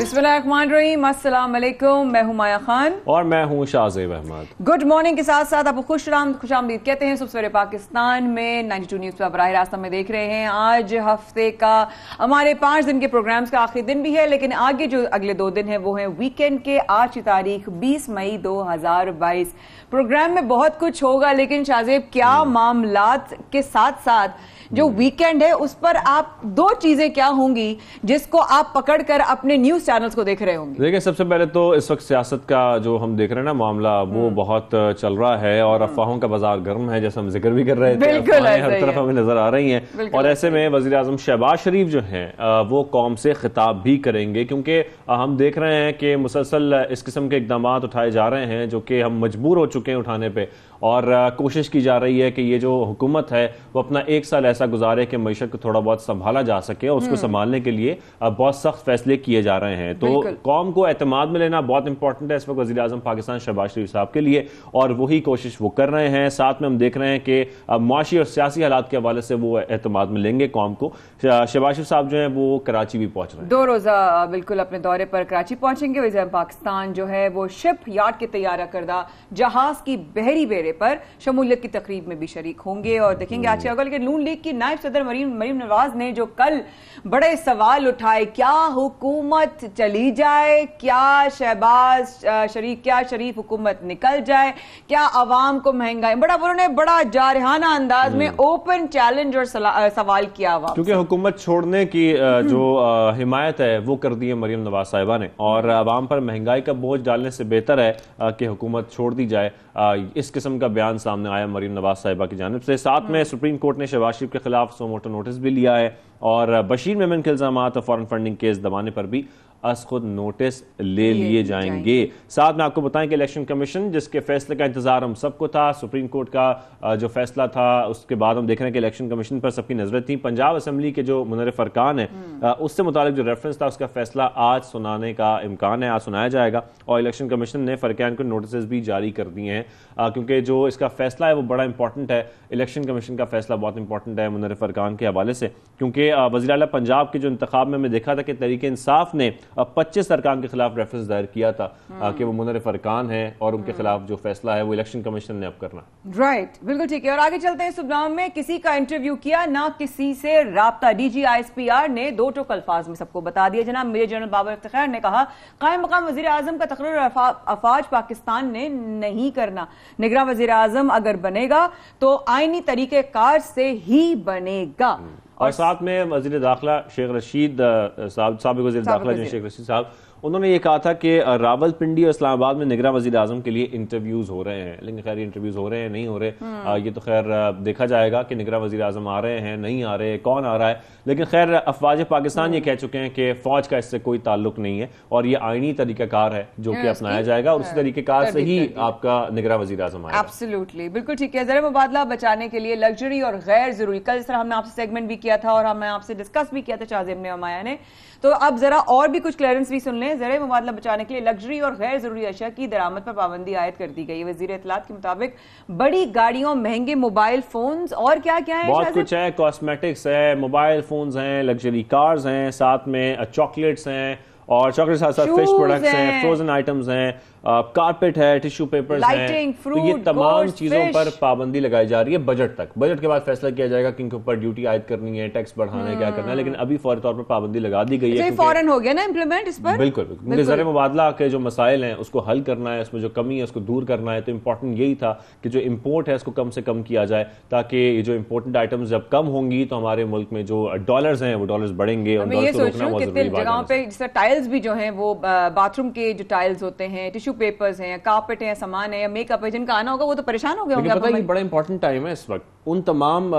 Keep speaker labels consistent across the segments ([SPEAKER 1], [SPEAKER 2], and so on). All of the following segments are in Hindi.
[SPEAKER 1] बिस्मिल्लाहिर्रहमानिर्रहीम, अस्सलाम वालेकुम। मैं हूं माया खान
[SPEAKER 2] और मैं हूं शाहज़ेब अहमद।
[SPEAKER 1] गुड मॉर्निंग के साथ साथ आपको खुशामदीद कहते हैं। सुबह सवेरे पाकिस्तान में 92 न्यूज़ पर बराह रास्त में देख रहे हैं। आज हफ्ते का हमारे 5 दिन के प्रोग्राम्स का आखिरी दिन भी है, लेकिन आगे जो अगले 2 दिन है वो है वीकेंड के। आज की तारीख 20 मई 2022। प्रोग्राम में बहुत कुछ होगा, लेकिन शाहज़ेब क्या मामलात के साथ साथ जो वीकेंड है उस पर आप 2 चीजें क्या होंगी जिसको आप पकड़कर अपने न्यूज चैनल्स को देख रहे होंगे?
[SPEAKER 2] देखिए, सबसे पहले तो इस वक्त सियासत का जो हम देख रहे हैं ना मामला, वो बहुत चल रहा है और अफवाहों का बाजार गर्म है, जैसा हम जिक्र भी कर रहे थे। हर तरफ हमें नजर आ रही हैं और ऐसे में वजीर आजम शहबाज शरीफ जो हैं वो कौम से खिताब भी करेंगे, क्योंकि हम देख रहे हैं कि मुसलसल इस किस्म के इकदाम उठाए जा रहे हैं जो कि हम मजबूर हो चुके हैं उठाने पे, और कोशिश की जा रही है कि ये जो हुकूमत है वो अपना 1 साल ऐसा गुजारे कि मईशत को थोड़ा बहुत संभाला जा सके, और उसको संभालने के लिए बहुत सख्त फैसले किए जा रहे हैं। तो कौम को एतमाद में लेना बहुत इंपॉर्टेंट है इस वक्त वज़ीर आज़म पाकिस्तान शहबाज शरीफ साहब के लिए, और वही कोशिश वो कर रहे हैं। साथ में हम देख रहे हैं कि मुआशी और सियासी हालात के हवाले से वो एतमाद में लेंगे कौम को। शहबाज शरीफ साहब जो है वो कराची भी पहुंच रहे हैं,
[SPEAKER 1] 2 रोजा बिल्कुल अपने दौरे पर कराची पहुंचेंगे। वज़ीर आज़म पाकिस्तान जो है वो शिप यार्ड के तैयार करदा जहाज की बहरी बेड़े पर शमूलियत की तकरीब में भी शरीक होंगे और देखेंगे आज क्या होगा। लेकिन नून लीग की नायब सदर मरीम नवाज ने जो कल बड़े सवाल उठाए, क्या हुकूमत चली जाए, क्या शहबाज शरीफ, क्या शरीफ हुकूमत निकल जाए, क्या अवाम को महंगाई, उन्होंने बड़ा जारहाना अंदाज में ओपन चैलेंज और सवाल किया हुआ,
[SPEAKER 2] क्योंकि हुकूमत छोड़ने की जो हिमायत है वो कर दी है मरीम नवाज साहिबा ने, और अवाम पर महंगाई का बोझ डालने से बेहतर है कि हुकूमत छोड़ दी जाए। इस किस्म का बयान सामने आया मरीम नवाज साहिबा की जानिब से। साथ में सुप्रीम कोर्ट ने शहबाज शरीफ के खिलाफ सो मोटो नोटिस भी लिया है, और बशीर मेमन के इल्जामात और फॉरेन फंडिंग केस दबाने पर भी अस खुद नोटिस ले लिए जाएंगे। साथ में आपको बताएं कि इलेक्शन कमीशन, जिसके फैसले का इंतजार हम सबको था, सुप्रीम कोर्ट का जो फैसला था उसके बाद हम देख रहे हैं कि इलेक्शन कमीशन पर सबकी नजरें थी। पंजाब असेंबली के जो मुनर्रिफ अरकान है उससे मुतालिक जो रेफरेंस था उसका फैसला आज सुनाने का इम्कान है, आज सुनाया जाएगा। और इलेक्शन कमीशन ने फरकान को नोटिस भी जारी कर दिए हैं, क्योंकि जो इसका फैसला है वो बड़ा इंपॉर्टेंट है। इलेक्शन कमीशन का फैसला बहुत इंपॉर्टेंट है मुनर्रिफ अरकान के हवाले से, क्योंकि वज़ीर आला पंजाब के जो इंतखाब में हमने देखा था कि तहरीक इंसाफ ने 25 अरकान के खिलाफ रेफरेंस दायर किया था कि वो मुनर्रिफ अरकान है, और उनके खिलाफ जो फैसला है वो इलेक्शन कमीशन ने अब करना।
[SPEAKER 1] राइट, बिल्कुल ठीक है। और आगे चलते हैं। सुबनाम में किसी का इंटरव्यू किया ना किसी से राब्ता, डीजी ISPR ने 2 टोक अल्फाज में सबको बता दिया। जनाब मेजर जनरल बाबर इफ्तिखार ने कहा, कायम मकाम वजीर आजम का तकरीर अफवाज पाकिस्तान ने नहीं करना। निगरान वजीर आजम अगर बनेगा तो आईनी तरीके कार से ही बनेगा।
[SPEAKER 2] और साथ में वज़ीर दाखिला शेख रशीद साहब, साबिक़ वज़ीर दाखिला शेख रशीद साहब, उन्होंने ये कहा था कि रावलपिंडी और इस्लामाबाद में निगरान वज़ीर आज़म के लिए इंटरव्यूज हो रहे हैं। लेकिन खैर इंटरव्यूज हो रहे हैं नहीं हो रहे, ये तो खैर देखा जाएगा कि निगरान वज़ीर आज़म आ रहे हैं नहीं आ रहे, कौन आ रहा है। लेकिन खैर अफवाज पाकिस्तान ये कह चुके हैं कि फौज का इससे कोई ताल्लुक नहीं है, और ये आईनी तरीकाकार है जो कि अपनाया जाएगा, और उसी तरीकेकार से ही आपका निगरान वज़ीर आज़म आएगा।
[SPEAKER 1] एब्सोल्युटली, बिल्कुल ठीक है। ज़र मुबादला बचाने के लिए लग्जरी और गैर जरूरी, कल इस तरह हमने आपसे सेगमेंट भी किया था और हमने आपसे डिस्कस भी किया था शाहज़ेब ने, माया ने, तो अब जरा और भी कुछ क्लियरेंस भी सुन लें। ज़र मुबादला बचाने के लिए लग्जरी और गैर जरूरी अशिया की दरामद पर पाबंदी आयद कर दी गई है। वज़ीर इत्तलात के मुताबिक बड़ी गाड़ियों, महंगे मोबाइल फोन्स और क्या क्या है,
[SPEAKER 2] बहुत कुछ है। कॉस्मेटिक्स है, मोबाइल फोन्स हैं, लग्जरी कार्स हैं, साथ में चॉकलेट्स हैं, और चॉकलेट साथ साथ फिश प्रोडक्ट्स हैं, फ्रोजन आइटम्स हैं, कारपेट है, टिश्यू पेपर्स हैं, तो ये तमाम चीजों पर पाबंदी लगाई जा रही है बजट तक। बजट के बाद फैसला किया जाएगा कि इनके ऊपर ड्यूटी आयद करनी है, टैक्स बढ़ाना है, क्या करना है, लेकिन अभी फौरी तौर पर पाबंदी लगा दी गई है।
[SPEAKER 1] फौरन हो गया ना इम्प्लीमेंट इस पर।
[SPEAKER 2] बिल्कुल, क्योंकि ज़र मुबादला के जो मसाइल हैं उसको हल करना है, उसमें जो कमी है उसको दूर करना है। तो इंपॉर्टेंट यही था कि जो इम्पोर्ट है उसको कम से कम किया जाए, ताकि जो इंपोर्टेंट आइटम्स जब कम होंगी तो हमारे मुल्क में जो डॉलर्स हैं वो डॉलर्स बढ़ेंगे, और डॉलर को रोकना बहुत जरूरी बात है।
[SPEAKER 1] पे जैसे टाइल्स भी जो हैं वो बाथरूम के जो टाइल्स होते हैं, टिश्यू पेपर्स हैं, कारपेट है, सामान है, मेकअप है, जिनका आना होगा वो तो परेशान हो गए होंगे।
[SPEAKER 2] पता है बड़ा इंपॉर्टेंट टाइम है इस वक्त, उन तमाम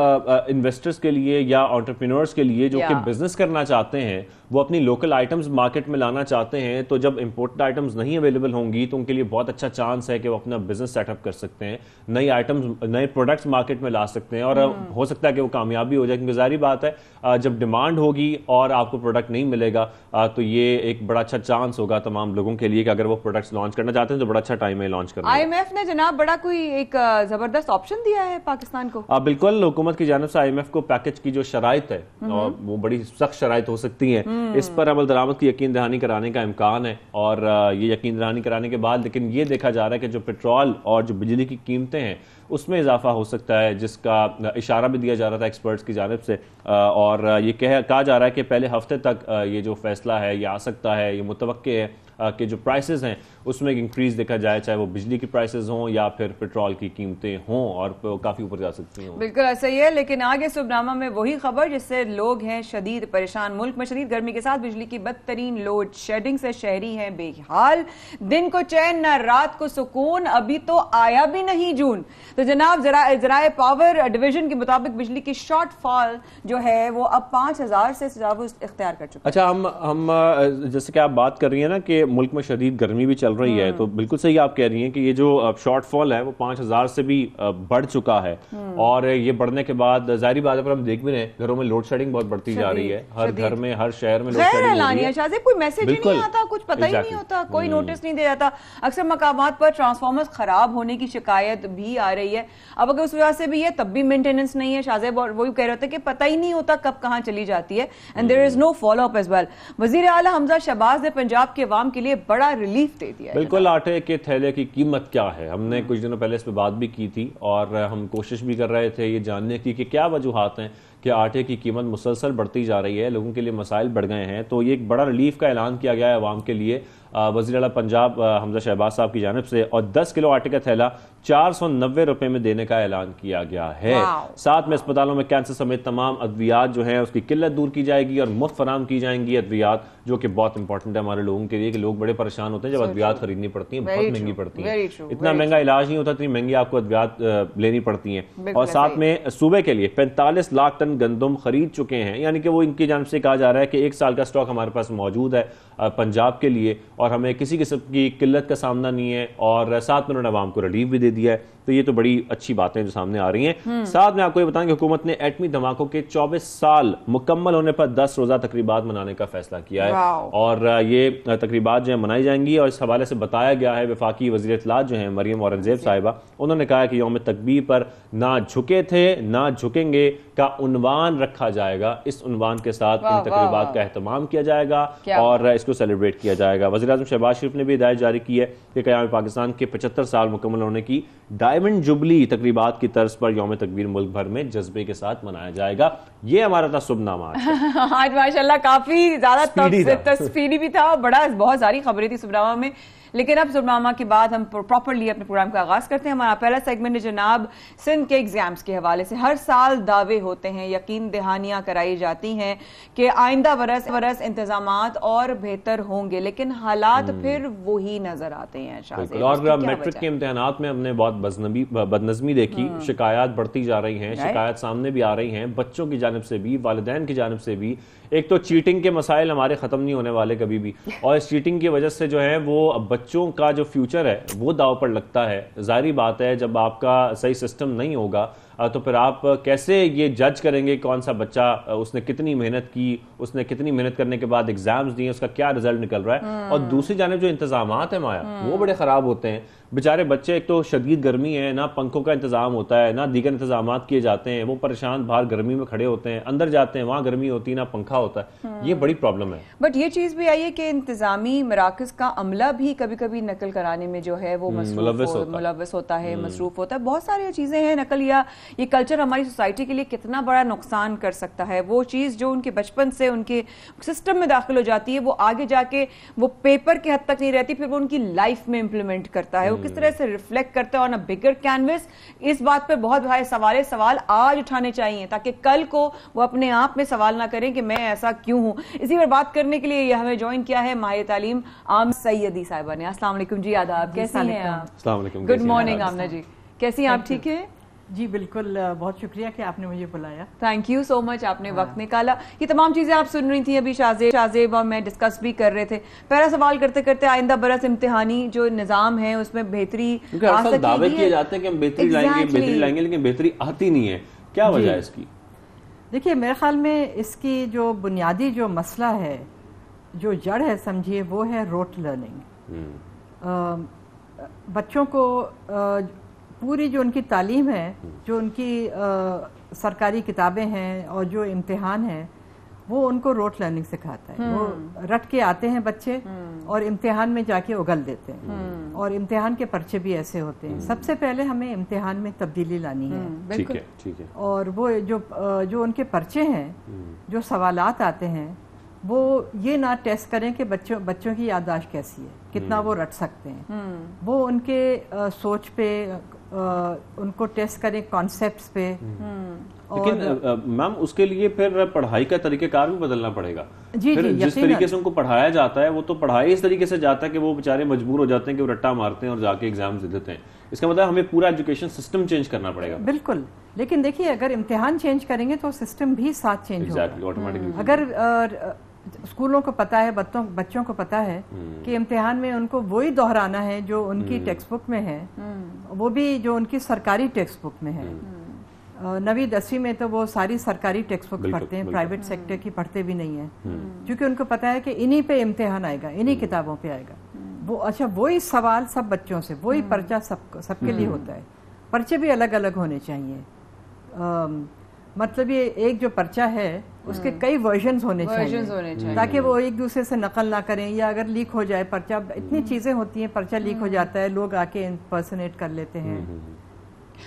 [SPEAKER 2] इन्वेस्टर्स के लिए या एंटरप्रेन्योर्स के लिए जो कि बिजनेस करना चाहते हैं, वो अपनी लोकल आइटम्स मार्केट में लाना चाहते हैं, तो जब इंपोर्टेड आइटम्स नहीं अवेलेबल होंगी तो उनके लिए बहुत अच्छा चांस है कि वो अपना बिजनेस सेटअप कर सकते हैं, नई आइटम्स, नए प्रोडक्ट्स मार्केट में ला सकते हैं और हो सकता है कि वो कामयाब भी हो जाए, क्योंकि जाहिर बात है जब डिमांड होगी और आपको प्रोडक्ट नहीं मिलेगा तो ये एक बड़ा अच्छा चांस होगा तमाम लोगों के लिए कि अगर वो प्रोडक्ट्स लॉन्च करना चाहते हैं तो बड़ा अच्छा टाइम है लॉन्च करना।
[SPEAKER 1] IMF ने जनाब बड़ा कोई एक जबरदस्त ऑप्शन दिया है पाकिस्तान को।
[SPEAKER 2] बिल्कुल, हुकूमत की जानिब से IMF को पैकेज की जो शराइत है और वो बड़ी सख्त शराइत हो सकती है, इस पर अमल दरामद की यकीन दहानी कराने का इम्कान है और ये यकीन दहानी कराने के बाद लेकिन ये देखा जा रहा है कि जो पेट्रोल और जो बिजली की कीमतें हैं उसमें इजाफा हो सकता है, जिसका इशारा भी दिया जा रहा था एक्सपर्ट्स की जानिब से और ये कहा जा रहा है कि पहले हफ्ते तक ये जो फैसला है ये आ सकता है, ये मुतवक्के है कि जो प्राइसेस हैं उसमें इंक्रीज देखा जाए, चाहे वो बिजली की प्राइसेस हों या फिर पेट्रोल की कीमतें हों और काफी ऊपर जा सकती हों।
[SPEAKER 1] बिल्कुल ऐसा ही है, लेकिन आगे सुबनामा में वही खबर जिससे लोग हैं शदीद परेशान। मुल्क में शदीद गर्मी के साथ बिजली की बदतरीन लोड शेडिंग से शहरी हैं बेहाल, दिन को चैन न रात को सुकून, अभी तो आया भी नहीं जून। तो जनाब जराए पावर डिवीजन के मुताबिक बिजली की शॉर्टफॉल जो है वो अब 5000 से तजावुज इख्तियार कर चुका है।
[SPEAKER 2] अच्छा, हम जैसे कि आप बात कर रही है ना कि मुल्क में शदीद गर्मी भी चल रही है, तो बिल्कुल सही आप कह रही हैं कि ये जो शॉर्टफॉल है वो 5000 से भी बढ़ चुका है और ये बढ़ने के बाद जाहिर बात है पर हम देख भी रहे हैं घरों में लोड शेडिंग बहुत बढ़ती जा रही है, हर घर में हर शहर में लोड शेडिंग हो रही है।
[SPEAKER 1] कोई मैसेज ही नहीं आता, कुछ पता ही नहीं होता, कोई नोटिस नहीं दिया जाता। अक्सर मकामात पर ट्रांसफार्मर्स खराब होने की शिकायत भी आ रही है। अब अगर उस वजह से भी है तब भी मेंटेनेंस नहीं है। शाहजेब वही कह रहे होते कि पता ही नहीं होता कब कहां चली जाती है and there is no follow up as well. वजीर आला हमजा शहबाज ने पंजाब के अवाम के लिए बड़ा रिलीफ दे दिया है।
[SPEAKER 2] बिल्कुल, आटे के थैले की कीमत क्या है, हमने कुछ दिनों पहले इस पर बात भी की थी और हम कोशिश भी कर रहे थे ये जानने की कि क्या वजूहात हैं कि आटे की कीमत मुसलसल बढ़ती जा रही है, लोगों के लिए मसाइल बढ़ गए हैं। तो ये एक बड़ा रिलीफ का ऐलान किया गया है अवाम के लिए वज़ीर आला पंजाब हमजा शहबाज साहब की जानिब से, और 10 किलो आटे का थैला 490 रुपए में देने का ऐलान किया गया है। साथ में अस्पतालों में कैंसर समेत तमाम अद्वियात जो है उसकी किल्लत दूर की जाएगी और मुफ्त फराम की जाएंगी अद्वियात, जो कि बहुत इंपॉर्टेंट है हमारे लोगों के लिए कि लोग बड़े परेशान होते हैं जब अद्वियात खरीदनी पड़ती हैं, बहुत महंगी पड़ती हैं। इतना महंगा इलाज नहीं होता, इतनी महंगी आपको अद्वियात लेनी पड़ती हैं। और साथ में सूबे के लिए 45 लाख टन गंदम खरीद चुके हैं, यानी कि वो इनकी जानिब से कहा जा रहा है कि 1 साल का स्टॉक हमारे पास मौजूद है पंजाब के लिए और हमें किसी किस्म की किल्लत का सामना नहीं है और साथ में उन्होंने आवाम को रिलीफ भी दे दिया है। तो ये तो बड़ी अच्छी बातें जो सामने आ रही हैं। साथ में आपको ये बताएं कि हुकूमत ने एटमी धमाकों के 24 साल मुकम्मल होने पर 10 रोजा तकरीबात मनाने का फैसला किया है और ये तकरीबात जो है मनाई जाएंगी। और इस हवाले से बताया गया है वफाकी वज़ीर इत्तलात जो है मरियम औरंगजेब साहिबा, उन्होंने कहा कि यौम तकबीर पर ना झुके थे ना झुकेंगे का उन्वान रखा जाएगा। इस उन्वान के साथ इन तकरीबात का एहतमाम किया जाएगा और इसको सेलिब्रेट किया जाएगा। वज़ीर आज़म शहबाज शरीफ ने भी हिदायत जारी की है कि क़याम पाकिस्तान के 75 साल मुकम्मल होने की डायमंड जुबली तकरीबात की तर्ज पर यौम तकबीर मुल्क भर में जज्बे के साथ मनाया जाएगा। ये हमारा था शुभनामा
[SPEAKER 1] आज माशाल्लाह काफी ज्यादा स्पीडी भी था और बहुत सारी खबरें थी शुभनामा में। लेकिन अब शुभनामा के बाद हम प्रॉपरली अपने प्रोग्राम का आगाज करते हैं। हमारा पहला सेगमेंट है जनाब सिंध के एग्जाम्स के हवाले से। हर साल दावे होते हैं, यकीन दहानियां कराई जाती हैं कि आइंदा बरस इंतजामात और बेहतर होंगे, लेकिन हालात फिर वही नजर आते हैं।
[SPEAKER 2] और मैट्रिक के इम्तिहानात में हमने बहुत बदनज़मी देखी, शिकायत बढ़ती जा रही हैं, शिकायत सामने भी आ रही हैं बच्चों की जानिब से भी, वालिदैन की जानिब से भी। एक तो चीटिंग के मसाइल हमारे ख़त्म नहीं होने वाले कभी भी, और इस चीटिंग की वजह से जो है वो बच्चों का जो फ्यूचर है वो दाव पर लगता है। जाहिर बात है जब आपका सही सिस्टम नहीं होगा तो फिर आप कैसे ये जज करेंगे कौन सा बच्चा उसने कितनी मेहनत की, उसने कितनी मेहनत करने के बाद एग्जाम्स दिए, उसका क्या रिजल्ट निकल रहा है। और दूसरी जानिब जो इंतजामात है माया वो बड़े खराब होते हैं। बेचारे बच्चे, एक तो शदीद गर्मी है, ना पंखों का इंतजाम होता है ना दीगर इंतजामात किए जाते हैं, वो परेशान बाहर गर्मी में खड़े होते हैं, अंदर जाते हैं वहां गर्मी होती है ना पंखा होता है। ये बड़ी प्रॉब्लम है।
[SPEAKER 1] बट ये चीज भी आई है कि इंतजामी मराकज का अमला भी कभी कभी नकल कराने में जो है वो मुलव्वस होता है, मसरूफ होता है। बहुत सारी चीजें हैं नकल, या ये कल्चर हमारी सोसाइटी के लिए कितना बड़ा नुकसान कर सकता है। वो चीज जो उनके बचपन से उनके सिस्टम में दाखिल हो जाती है वो आगे जाके वो पेपर के हद तक नहीं रहती, फिर वो उनकी लाइफ में इंप्लीमेंट करता है, वो किस तरह से रिफ्लेक्ट करता है ऑन अ बिगर कैनवस। इस बात पे बहुत भाई सवाल आज उठाने चाहिए ताकि कल को वो अपने आप में सवाल ना करें कि मैं ऐसा क्यों हूं। इसी पर बात करने के लिए हमें ज्वाइन किया है माहिर तालीम आम सैयदी साहिबा ने। अस्सलाम वालेकुम जी, आदाब, कैसी हैं आप?
[SPEAKER 2] अस्सलाम वालेकुम,
[SPEAKER 1] गुड मॉर्निंग आमना जी, कैसी हैं आप? ठीक है,
[SPEAKER 3] जी बिल्कुल, बहुत शुक्रिया कि आपने मुझे बुलाया।
[SPEAKER 1] थैंक यू सो मच, आपने वक्त निकाला। ये तमाम चीजें आप सुन रही थी अभी शाजेब और मैं डिस्कस भी कर रहे थे। पहला सवाल करते करते आइंदा बरस इम्तिहानी जो निजाम है उसमें बेहतरी आ सकेगी।
[SPEAKER 2] दावे किए जाते हैं कि हम बेहतरी लाएंगे लेकिन बेहतरी आती नहीं है, क्या वजह है इसकी?
[SPEAKER 3] देखिए, मेरे ख्याल में इसकी जो बुनियादी जो मसला है, जो जड़ है समझिए, वो है रोट लर्निंग। बच्चों को पूरी जो उनकी तालीम है, जो उनकी सरकारी किताबें हैं और जो इम्तिहान है, वो उनको रोट लर्निंग सिखाता है। वो रट के आते हैं बच्चे और इम्तिहान में जाके उगल देते हैं, और इम्तिहान के पर्चे भी ऐसे होते हैं। सबसे पहले हमें इम्तिहान में तब्दीली लानी है।
[SPEAKER 2] ठीक है, ठीक है।
[SPEAKER 3] और वो जो उनके पर्चे हैं, जो सवालात आते हैं, वो ये ना टेस्ट करें कि बच्चों की याददाश्त कैसी है, कितना वो रट सकते हैं। वो उनके सोच पे उनको टेस्ट करें, कॉन्सेप्ट्स पे।
[SPEAKER 2] लेकिन मैम उसके लिए फिर पढ़ाई का तरीकेकार भी बदलना पड़ेगा।
[SPEAKER 3] जी,
[SPEAKER 2] फिर
[SPEAKER 3] जी,
[SPEAKER 2] जिस तरीके से उनको पढ़ाया जाता है, वो तो पढ़ाई इस तरीके से जाता है कि वो बेचारे मजबूर हो जाते हैं कि वो रट्टा मारते हैं और जाके एग्जाम दे देते हैं। इसका मतलब हमें पूरा एजुकेशन सिस्टम चेंज करना पड़ेगा।
[SPEAKER 3] बिल्कुल, लेकिन देखिए, अगर इम्तिहान चेंज करेंगे तो सिस्टम भी साथ चेंज होगा।
[SPEAKER 2] ऑटोमेटिकली।
[SPEAKER 3] अगर स्कूलों को पता है, बच्चों को पता है कि इम्तिहान में उनको वही दोहराना है जो उनकी टेक्स्ट बुक में है, वो भी जो उनकी सरकारी टेक्स्ट बुक में है। 9वीं 10वीं में तो वो सारी सरकारी टेक्स्ट बुक पढ़ते हैं, प्राइवेट सेक्टर की पढ़ते भी नहीं है, क्योंकि उनको पता है कि इन्हीं पे इम्तिहान आएगा, इन्हीं किताबों पे आएगा। वो अच्छा, वही सवाल सब बच्चों से, वही पर्चा सबके लिए होता है। पर्चे भी अलग अलग होने चाहिए। मतलब ये एक जो पर्चा है उसके कई वर्जन्स होने चाहिए, ताकि वो एक दूसरे से नकल ना करें, या अगर लीक हो जाए पर्चा, इतनी चीजें होती हैं, पर्चा लीक हो जाता है, लोग आके इम्पर्सनेट कर लेते हैं,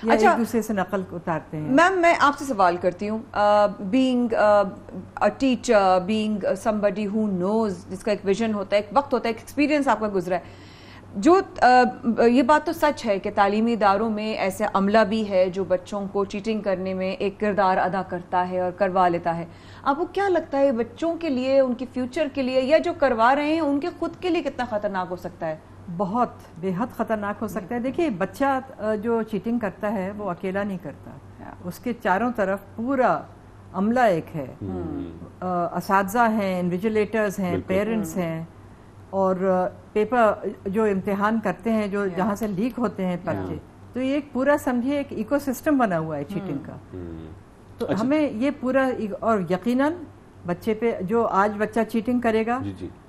[SPEAKER 3] या एक दूसरे से नकल उतारते हैं।
[SPEAKER 1] मैम, मैं आपसे सवाल करती हूँ, being a teacher, being somebody who knows, जिसका एक विजन होता है, एक वक्त होता है, एक एक्सपीरियंस आपका गुजरा है, जो ये बात तो सच है कि तालीमी इदारों में ऐसा अमला भी है जो बच्चों को चीटिंग करने में एक किरदार अदा करता है और करवा लेता है। आपको क्या लगता है बच्चों के लिए, उनके फ्यूचर के लिए, या जो करवा रहे हैं उनके खुद के लिए कितना खतरनाक हो सकता है?
[SPEAKER 3] बहुत बेहद खतरनाक हो सकता है। देखिए, बच्चा जो चीटिंग करता है वो अकेला नहीं करता, उसके चारों तरफ पूरा अमला एक है। असातिज़ा हैं, इन्विजिलेटर्स हैं, पेरेंट्स हैं, और पेपर जो इम्तिहान करते हैं, जो जहाँ से लीक होते हैं पर्चे, तो ये एक पूरा समझिए एक इकोसिस्टम बना हुआ है चीटिंग का। तो अच्छा, हमें ये पूरा, और यकीनन बच्चे पे, जो आज बच्चा चीटिंग करेगा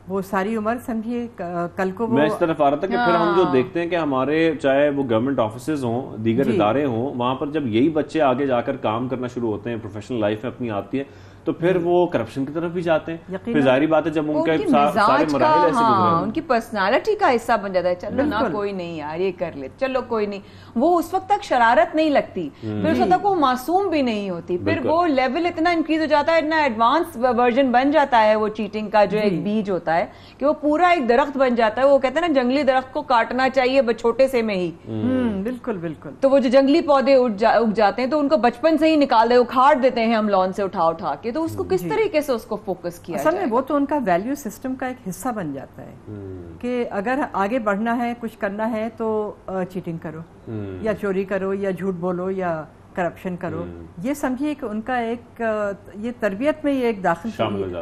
[SPEAKER 3] वो सारी उम्र समझिए कल को वो।
[SPEAKER 2] मैं इस तरफ आ रहा था कि फिर हम जो देखते हैं कि हमारे चाहे वो गवर्नमेंट ऑफिसेज हों, दीगर इदारे हों, वहां पर जब यही बच्चे आगे जाकर काम करना शुरू होते हैं, प्रोफेशनल लाइफ में अपनी आती है, तो फिर वो करप्शन की तरफ भी जाते हैं। फिर जाहिर बात है जब उनके सारे मराहिल ऐसे गुजरे,
[SPEAKER 1] उनकी पर्सनालिटी का हिस्सा बन जाता है। चलो ना, कोई नहीं यार, ये कर ले, चलो कोई नहीं। वो उस वक्त तक शरारत नहीं लगती, फिर उस वक्त तक वो मासूम भी नहीं होती, फिर वो लेवल इतना इंक्रीज हो जाता है, इतना एडवांस वर्जन बन जाता है वो चीटिंग का, जो एक बीज होता है कि वो पूरा एक दरख्त बन जाता है। वो कहते हैं ना, जंगली दरख्त को काटना चाहिए छोटे से में ही।
[SPEAKER 3] बिल्कुल बिल्कुल।
[SPEAKER 1] तो वो जो जंगली पौधे उग जाते हैं, तो उनको बचपन से ही निकाल दे, उखाड़ देते हैं हम लॉन से उठा के। तो उसको किस तरीके से उसको फोकस किया
[SPEAKER 3] असल में वो तो उनका वैल्यू सिस्टम का एक हिस्सा बन जाता है कि अगर आगे बढ़ना है, कुछ करना है, तो चीटिंग करो, या चोरी करो, या झूठ बोलो, या करप्शन करो। ये समझिए कि उनका एक ये तरबियत में ये एक दाखिल।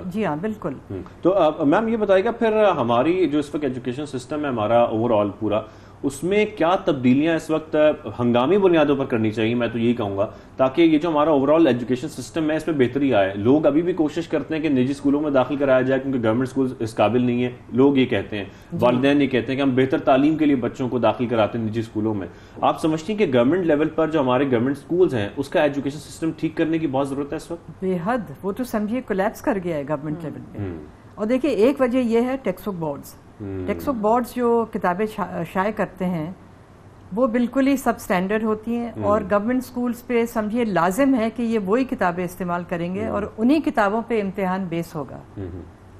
[SPEAKER 3] जी हाँ, बिल्कुल।
[SPEAKER 2] तो मैम ये बताइएगा फिर हमारी जो इस वक्त एजुकेशन सिस्टम है हमारा ओवरऑल पूरा, उसमें क्या तब्दीलियां इस वक्त हंगामी बुनियादों पर करनी चाहिए, मैं तो यही कहूंगा, ताकि ये जो हमारा ओवरऑल एजुकेशन सिस्टम है इसमें बेहतरी आए। लोग अभी भी कोशिश करते हैं कि निजी स्कूलों में दाखिल कराया जाए क्योंकि गवर्नमेंट स्कूल इस काबिल नहीं है। लोग ये कहते हैं, वालिदैन ये कहते हैं कि हम बेहतर तालीम के लिए बच्चों को दाखिल कराते हैं निजी स्कूलों में। आप समझती हैं कि गवर्नमेंट लेवल पर जो हमारे गवर्नमेंट स्कूल्स हैं उसका एजुकेशन सिस्टम ठीक करने की बहुत जरूरत है इस वक्त?
[SPEAKER 3] बेहद, वो तो समझिए कोलैप्स कर गया है गवर्नमेंट लेवल पे। और देखिए, एक वजह यह है text book boards. Text book boards जो किताबें शाये करते हैं वो बिल्कुल ही सब स्टैंडर्ड होती हैं, और गवर्नमेंट स्कूल्स पे समझिए लाजिम है कि ये वही किताबें इस्तेमाल करेंगे और उन्हीं किताबों पे इम्तिहान बेस होगा।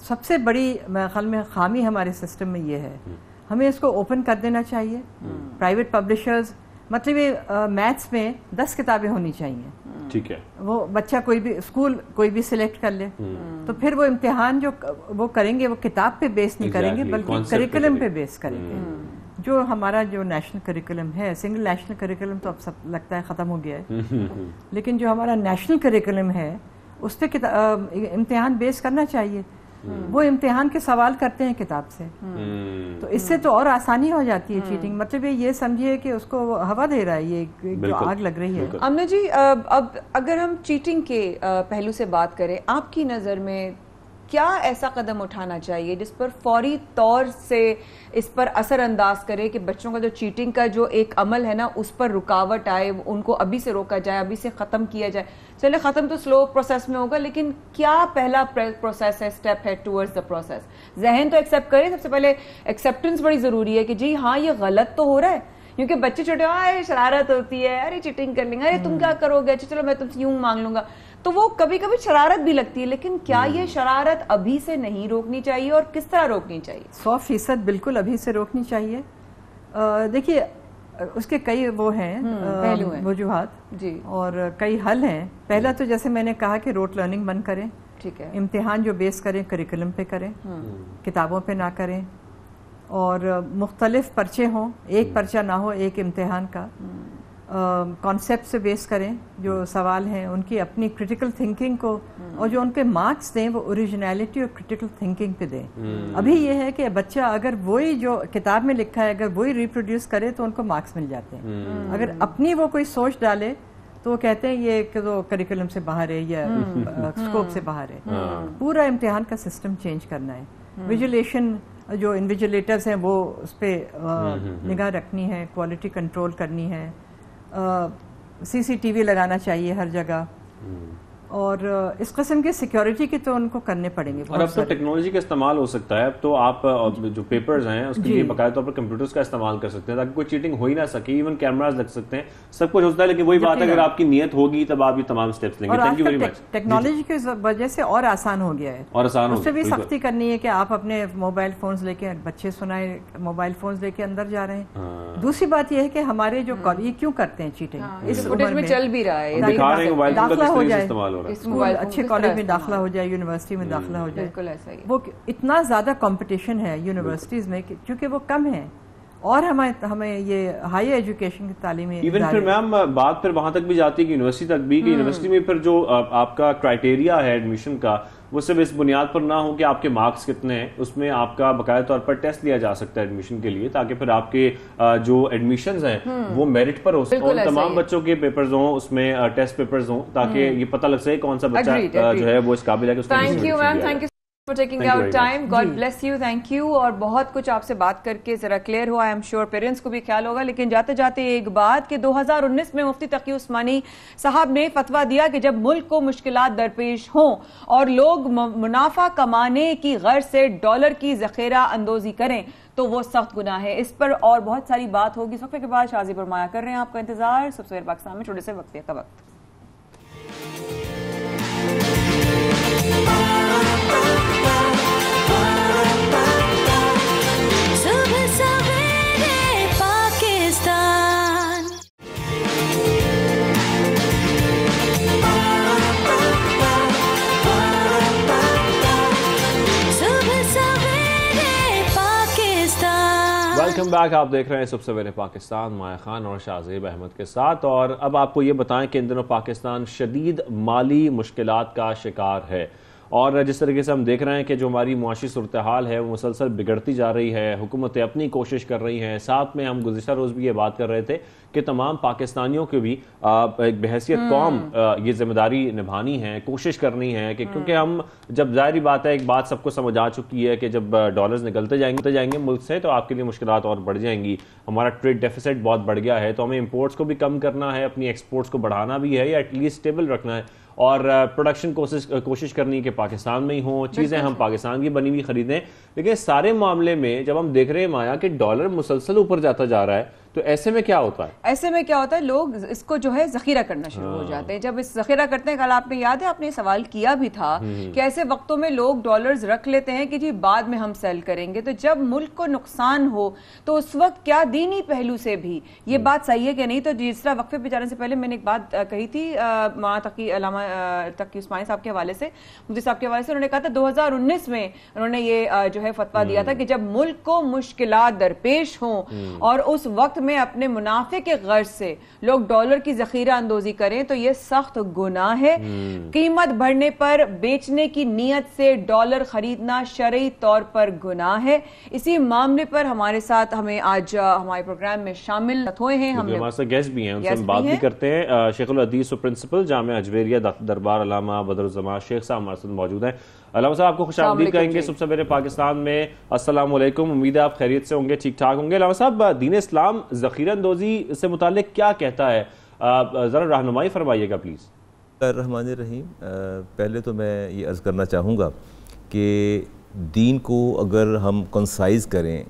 [SPEAKER 3] सबसे बड़ी मेरे ख्याल में खामी हमारे सिस्टम में ये है। हमें इसको ओपन कर देना चाहिए। प्राइवेट पब्लिशर्स, मतलब ये मैथ्स में 10 किताबें होनी चाहिए,
[SPEAKER 2] ठीक है,
[SPEAKER 3] वो बच्चा कोई भी स्कूल कोई भी सिलेक्ट कर ले, तो फिर वो इम्तिहान जो वो करेंगे वो किताब पे बेस नहीं करेंगे, बल्कि करिकुलम पे बेस करेंगे। जो हमारा जो नेशनल करिकुलम है, सिंगल नेशनल करिकुलम तो अब सब लगता है ख़त्म हो गया है, लेकिन जो हमारा नेशनल करिकुलम है उस पर इम्तिहान बेस करना चाहिए। वो इम्तिहान के सवाल करते हैं किताब से, तो इससे तो और आसानी हो जाती है चीटिंग। मतलब ये समझिए कि उसको हवा दे रहा है, ये जो आग लग रही है।
[SPEAKER 1] आमना जी, अब अगर हम चीटिंग के पहलू से बात करें, आपकी नज़र में क्या ऐसा कदम उठाना चाहिए जिस पर फौरी तौर से इस पर असर अंदाज करे कि बच्चों का जो चीटिंग का जो एक अमल है ना उस पर रुकावट आए, उनको अभी से रोका जाए, अभी से ख़त्म किया जाए? चले ख़त्म तो स्लो प्रोसेस में होगा, लेकिन क्या पहला प्रोसेस है, स्टेप है टूवर्ड्स द प्रोसेस? जहन तो एक्सेप्ट करें, सबसे पहले एक्सेप्टेंस बड़ी ज़रूरी है कि जी हाँ ये गलत तो हो रहा है, क्योंकि बच्चे छोटे अरे शरारत होती है, अरे चीटिंग कर लेंगे, अरे तुम क्या करोगे, अच्छा चलो मैं तुमसे यूं मांग लूंगा, तो वो कभी कभी शरारत भी लगती है। लेकिन क्या ये शरारत अभी से नहीं रोकनी चाहिए और किस तरह रोकनी चाहिए?
[SPEAKER 3] 100% बिल्कुल अभी से रोकनी चाहिए। देखिए उसके कई वो हैं
[SPEAKER 1] पहलू हैं,
[SPEAKER 3] वजूहात
[SPEAKER 1] जी,
[SPEAKER 3] और कई हल हैं। पहला तो जैसे मैंने कहा कि रोट लर्निंग बंद करें,
[SPEAKER 1] ठीक है,
[SPEAKER 3] इम्तिहान जो बेस करें करिकुलम पे करें, किताबों पे ना करें, और मुख्तलिफ पर्चे हों, एक पर्चा ना हो एक इम्तिहान का, कॉन्सेप्ट से बेस करें, जो सवाल हैं उनकी अपनी क्रिटिकल थिंकिंग को, और जो उनके मार्क्स दें वो ओरिजिनलिटी और क्रिटिकल थिंकिंग पे दें। अभी ये है कि बच्चा अगर वही जो किताब में लिखा है अगर वही रिप्रोड्यूस करे तो उनको मार्क्स मिल जाते हैं। अगर अपनी वो कोई सोच डाले तो वो कहते हैं ये तो करिकुलम से बाहर है या स्कोप से बाहर है। पूरा इम्तिहान का सिस्टम चेंज करना है। विजुलेशन, जो इन्विजिलेटर्स हैं वो उस पर निगाह रखनी है, क्वालिटी कंट्रोल करनी है, CCTV लगाना चाहिए हर जगह, और इस किस्म के सिक्योरिटी के तो उनको करने पड़ेंगे।
[SPEAKER 2] और अब तो टेक्नोलॉजी का इस्तेमाल हो सकता है, अब तो आप जो पेपर्स हैं उसके लिए बाकायदा तौर पर कंप्यूटर्स का इस्तेमाल कर सकते हैं ताकि कोई चीटिंग हो ही ना सके। इवन कैमरास लग सकते हैं, सब कुछ होता है, लेकिन वही बात है अगर आपकी नीयत होगी तब आप ये तमाम स्टेप्स लेंगे। Thank you very much.
[SPEAKER 3] Technology की वजह से और आसान हो गया है,
[SPEAKER 2] और आसान हो
[SPEAKER 3] उससे भी सख्ती करनी है कि आप अपने मोबाइल फोन्स लेके, बच्चे सुनाए मोबाइल फोन्स लेके अंदर जा रहे हैं। दूसरी बात यह है कि हमारे जो ये क्यों करते हैं चीटिंग,
[SPEAKER 1] इस फुटेज में चल भी रहा है,
[SPEAKER 3] दाखिला हो जाए,
[SPEAKER 2] इस्तेमाल हो रहा है,
[SPEAKER 3] अच्छे कॉलेज में दाखिला हो जाए, यूनिवर्सिटी में दाखिला हो जाए,
[SPEAKER 1] बिल्कुल ऐसा ही।
[SPEAKER 3] वो इतना ज्यादा कंपटीशन है यूनिवर्सिटीज में क्योंकि वो कम है, और हमें ये हाई एजुकेशन की तालीम,
[SPEAKER 2] इवन फिर मैम बात फिर वहां तक भी जाती है कि यूनिवर्सिटी तक भी, कि यूनिवर्सिटी में फिर जो आपका क्राइटेरिया है एडमिशन का वो सिर्फ इस बुनियाद पर ना हो कि आपके मार्क्स कितने हैं, उसमें आपका बाकायदा तौर पर टेस्ट लिया जा सकता है एडमिशन के लिए, ताकि फिर आपके जो एडमिशंस हैं वो मेरिट पर हो सके, और तमाम बच्चों के पेपर्स हों, उसमें टेस्ट पेपर्स हों, ताकि ये पता लग सके कौन सा बच्चा जो है वो इस काबिल है।
[SPEAKER 1] Thank you ma'am, thank you for taking out time. God bless you. Thank you. और बहुत कुछ आपसे बात करके जरा क्लियर हुआ, आई एम श्योर पेरेंट्स को भी ख्याल होगा। लेकिन जाते जाते एक बात कि 2019 में मुफ्ती तकी उस्मानी साहब ने फतवा दिया कि जब मुल्क को मुश्किलात दरपेश हों और लोग मुनाफा कमाने की गर्ज से डॉलर की जखेरा अंदोजी करें तो वो सख्त गुनाह है। इस पर और बहुत सारी बात होगी। इस वक्त के बाद शाजी फरमाया कर रहे हैं आपका इंतजार सबसे पहले पाकिस्तान में छोटे से वक्फे का वक्त।
[SPEAKER 2] वेलकम बैक, आप देख रहे हैं सबसे पहले पाकिस्तान, माया खान और शाहजेब अहमद के साथ। और अब आपको ये बताएं कि इन दिनों पाकिस्तान शदीद माली मुश्किलात का शिकार है, और जिस तरीके से हम देख रहे हैं कि जो हमारी मुआशी सूरत हाल है वो मुसलसल बिगड़ती जा रही है, हुकूमतें अपनी कोशिश कर रही हैं। साथ में हम गुज़िश्ता रोज़ भी ये बात कर रहे थे कि तमाम पाकिस्तानियों को भी एक बहैसियत कौम ये जिम्मेदारी निभानी है, कोशिश करनी है कि क्योंकि हम जब ज़ाहिर बात है, एक बात सबको समझ आ चुकी है कि जब डॉलर्स निकलते जाएंगे मुल्क से तो आपके लिए मुश्किलात और बढ़ जाएंगी। हमारा ट्रेड डेफिसिट बहुत बढ़ गया है, तो हमें इंपोर्ट्स को भी कम करना है, अपनी एक्सपोर्ट्स को बढ़ाना भी है या एटलीस्ट स्टेबल रखना है, और प्रोडक्शन कोशिश करनी है कि पाकिस्तान में ही हो, चीज़ें हम पाकिस्तान की बनी हुई खरीदें। लेकिन सारे मामले में जब हम देख रहे हैं माया कि डॉलर मुसलसल ऊपर जाता जा रहा है, तो ऐसे में क्या होता है?
[SPEAKER 1] ऐसे में क्या होता है, लोग इसको जो है जखीरा करना शुरू हो जाते हैं। जब इस जखीरा करते हैं, कल आपने याद है आपने सवाल किया भी था कि ऐसे वक्तों में लोग डॉलर्स रख लेते हैं कि जी बाद में हम सेल करेंगे। तो जब मुल्क को नुकसान हो तो उस वक्त क्या दीनी पहलू से भी ये बात सही है कि नहीं। तो जिस तरह वक्फे पे जाने से पहले मैंने एक बात कही थी मौलाना तकी उस्मानी साहब के हवाले से, मुफ्ती साहब के हवाले से, उन्होंने कहा था 2019 में उन्होंने ये जो है फतवा दिया था कि जब मुल्क को मुश्किलात दरपेश हों और उस वक्त में अपने मुनाफे के गर्ज से लोग डॉलर की जखीरा अंदोजी करें तो यह सख्त गुनाह है। कीमत बढ़ने पर बेचने की नीयत से डॉलर खरीदना शरई तौर पर गुनाह है। इसी मामले पर हमारे साथ हमें आज हमारे प्रोग्राम में शामिल हुए हैं, हमने
[SPEAKER 2] हमारे साथ गेस्ट भी हैं, उनसे हम बात भी करते हैं। शेखुल हदीस प्रिंसिपल जामिया अजवेरिया दरबार अल्लामा बदरुज़्ज़मान शेख साहब हमारे साथ मौजूद हैं। अल्लामा साहब आपको खुशामदीद कहेंगे सबसे पहले पाकिस्तान में। अस्सलाम वालेकुम, उम्मीद है आप खैरियत से होंगे, ठीक ठाक होंगे। अल्लामा साहब, दीन इस्लाम ज़ख़ीरा अंदोज़ी से मुताल्लिक़ क्या कहता है, ज़रा रहनुमाई फरमाइएगा प्लीज़।
[SPEAKER 4] रहमानिर्रहीम, पहले तो मैं ये अर्ज़ करना चाहूँगा कि दीन को अगर हम कंसाइज़ करें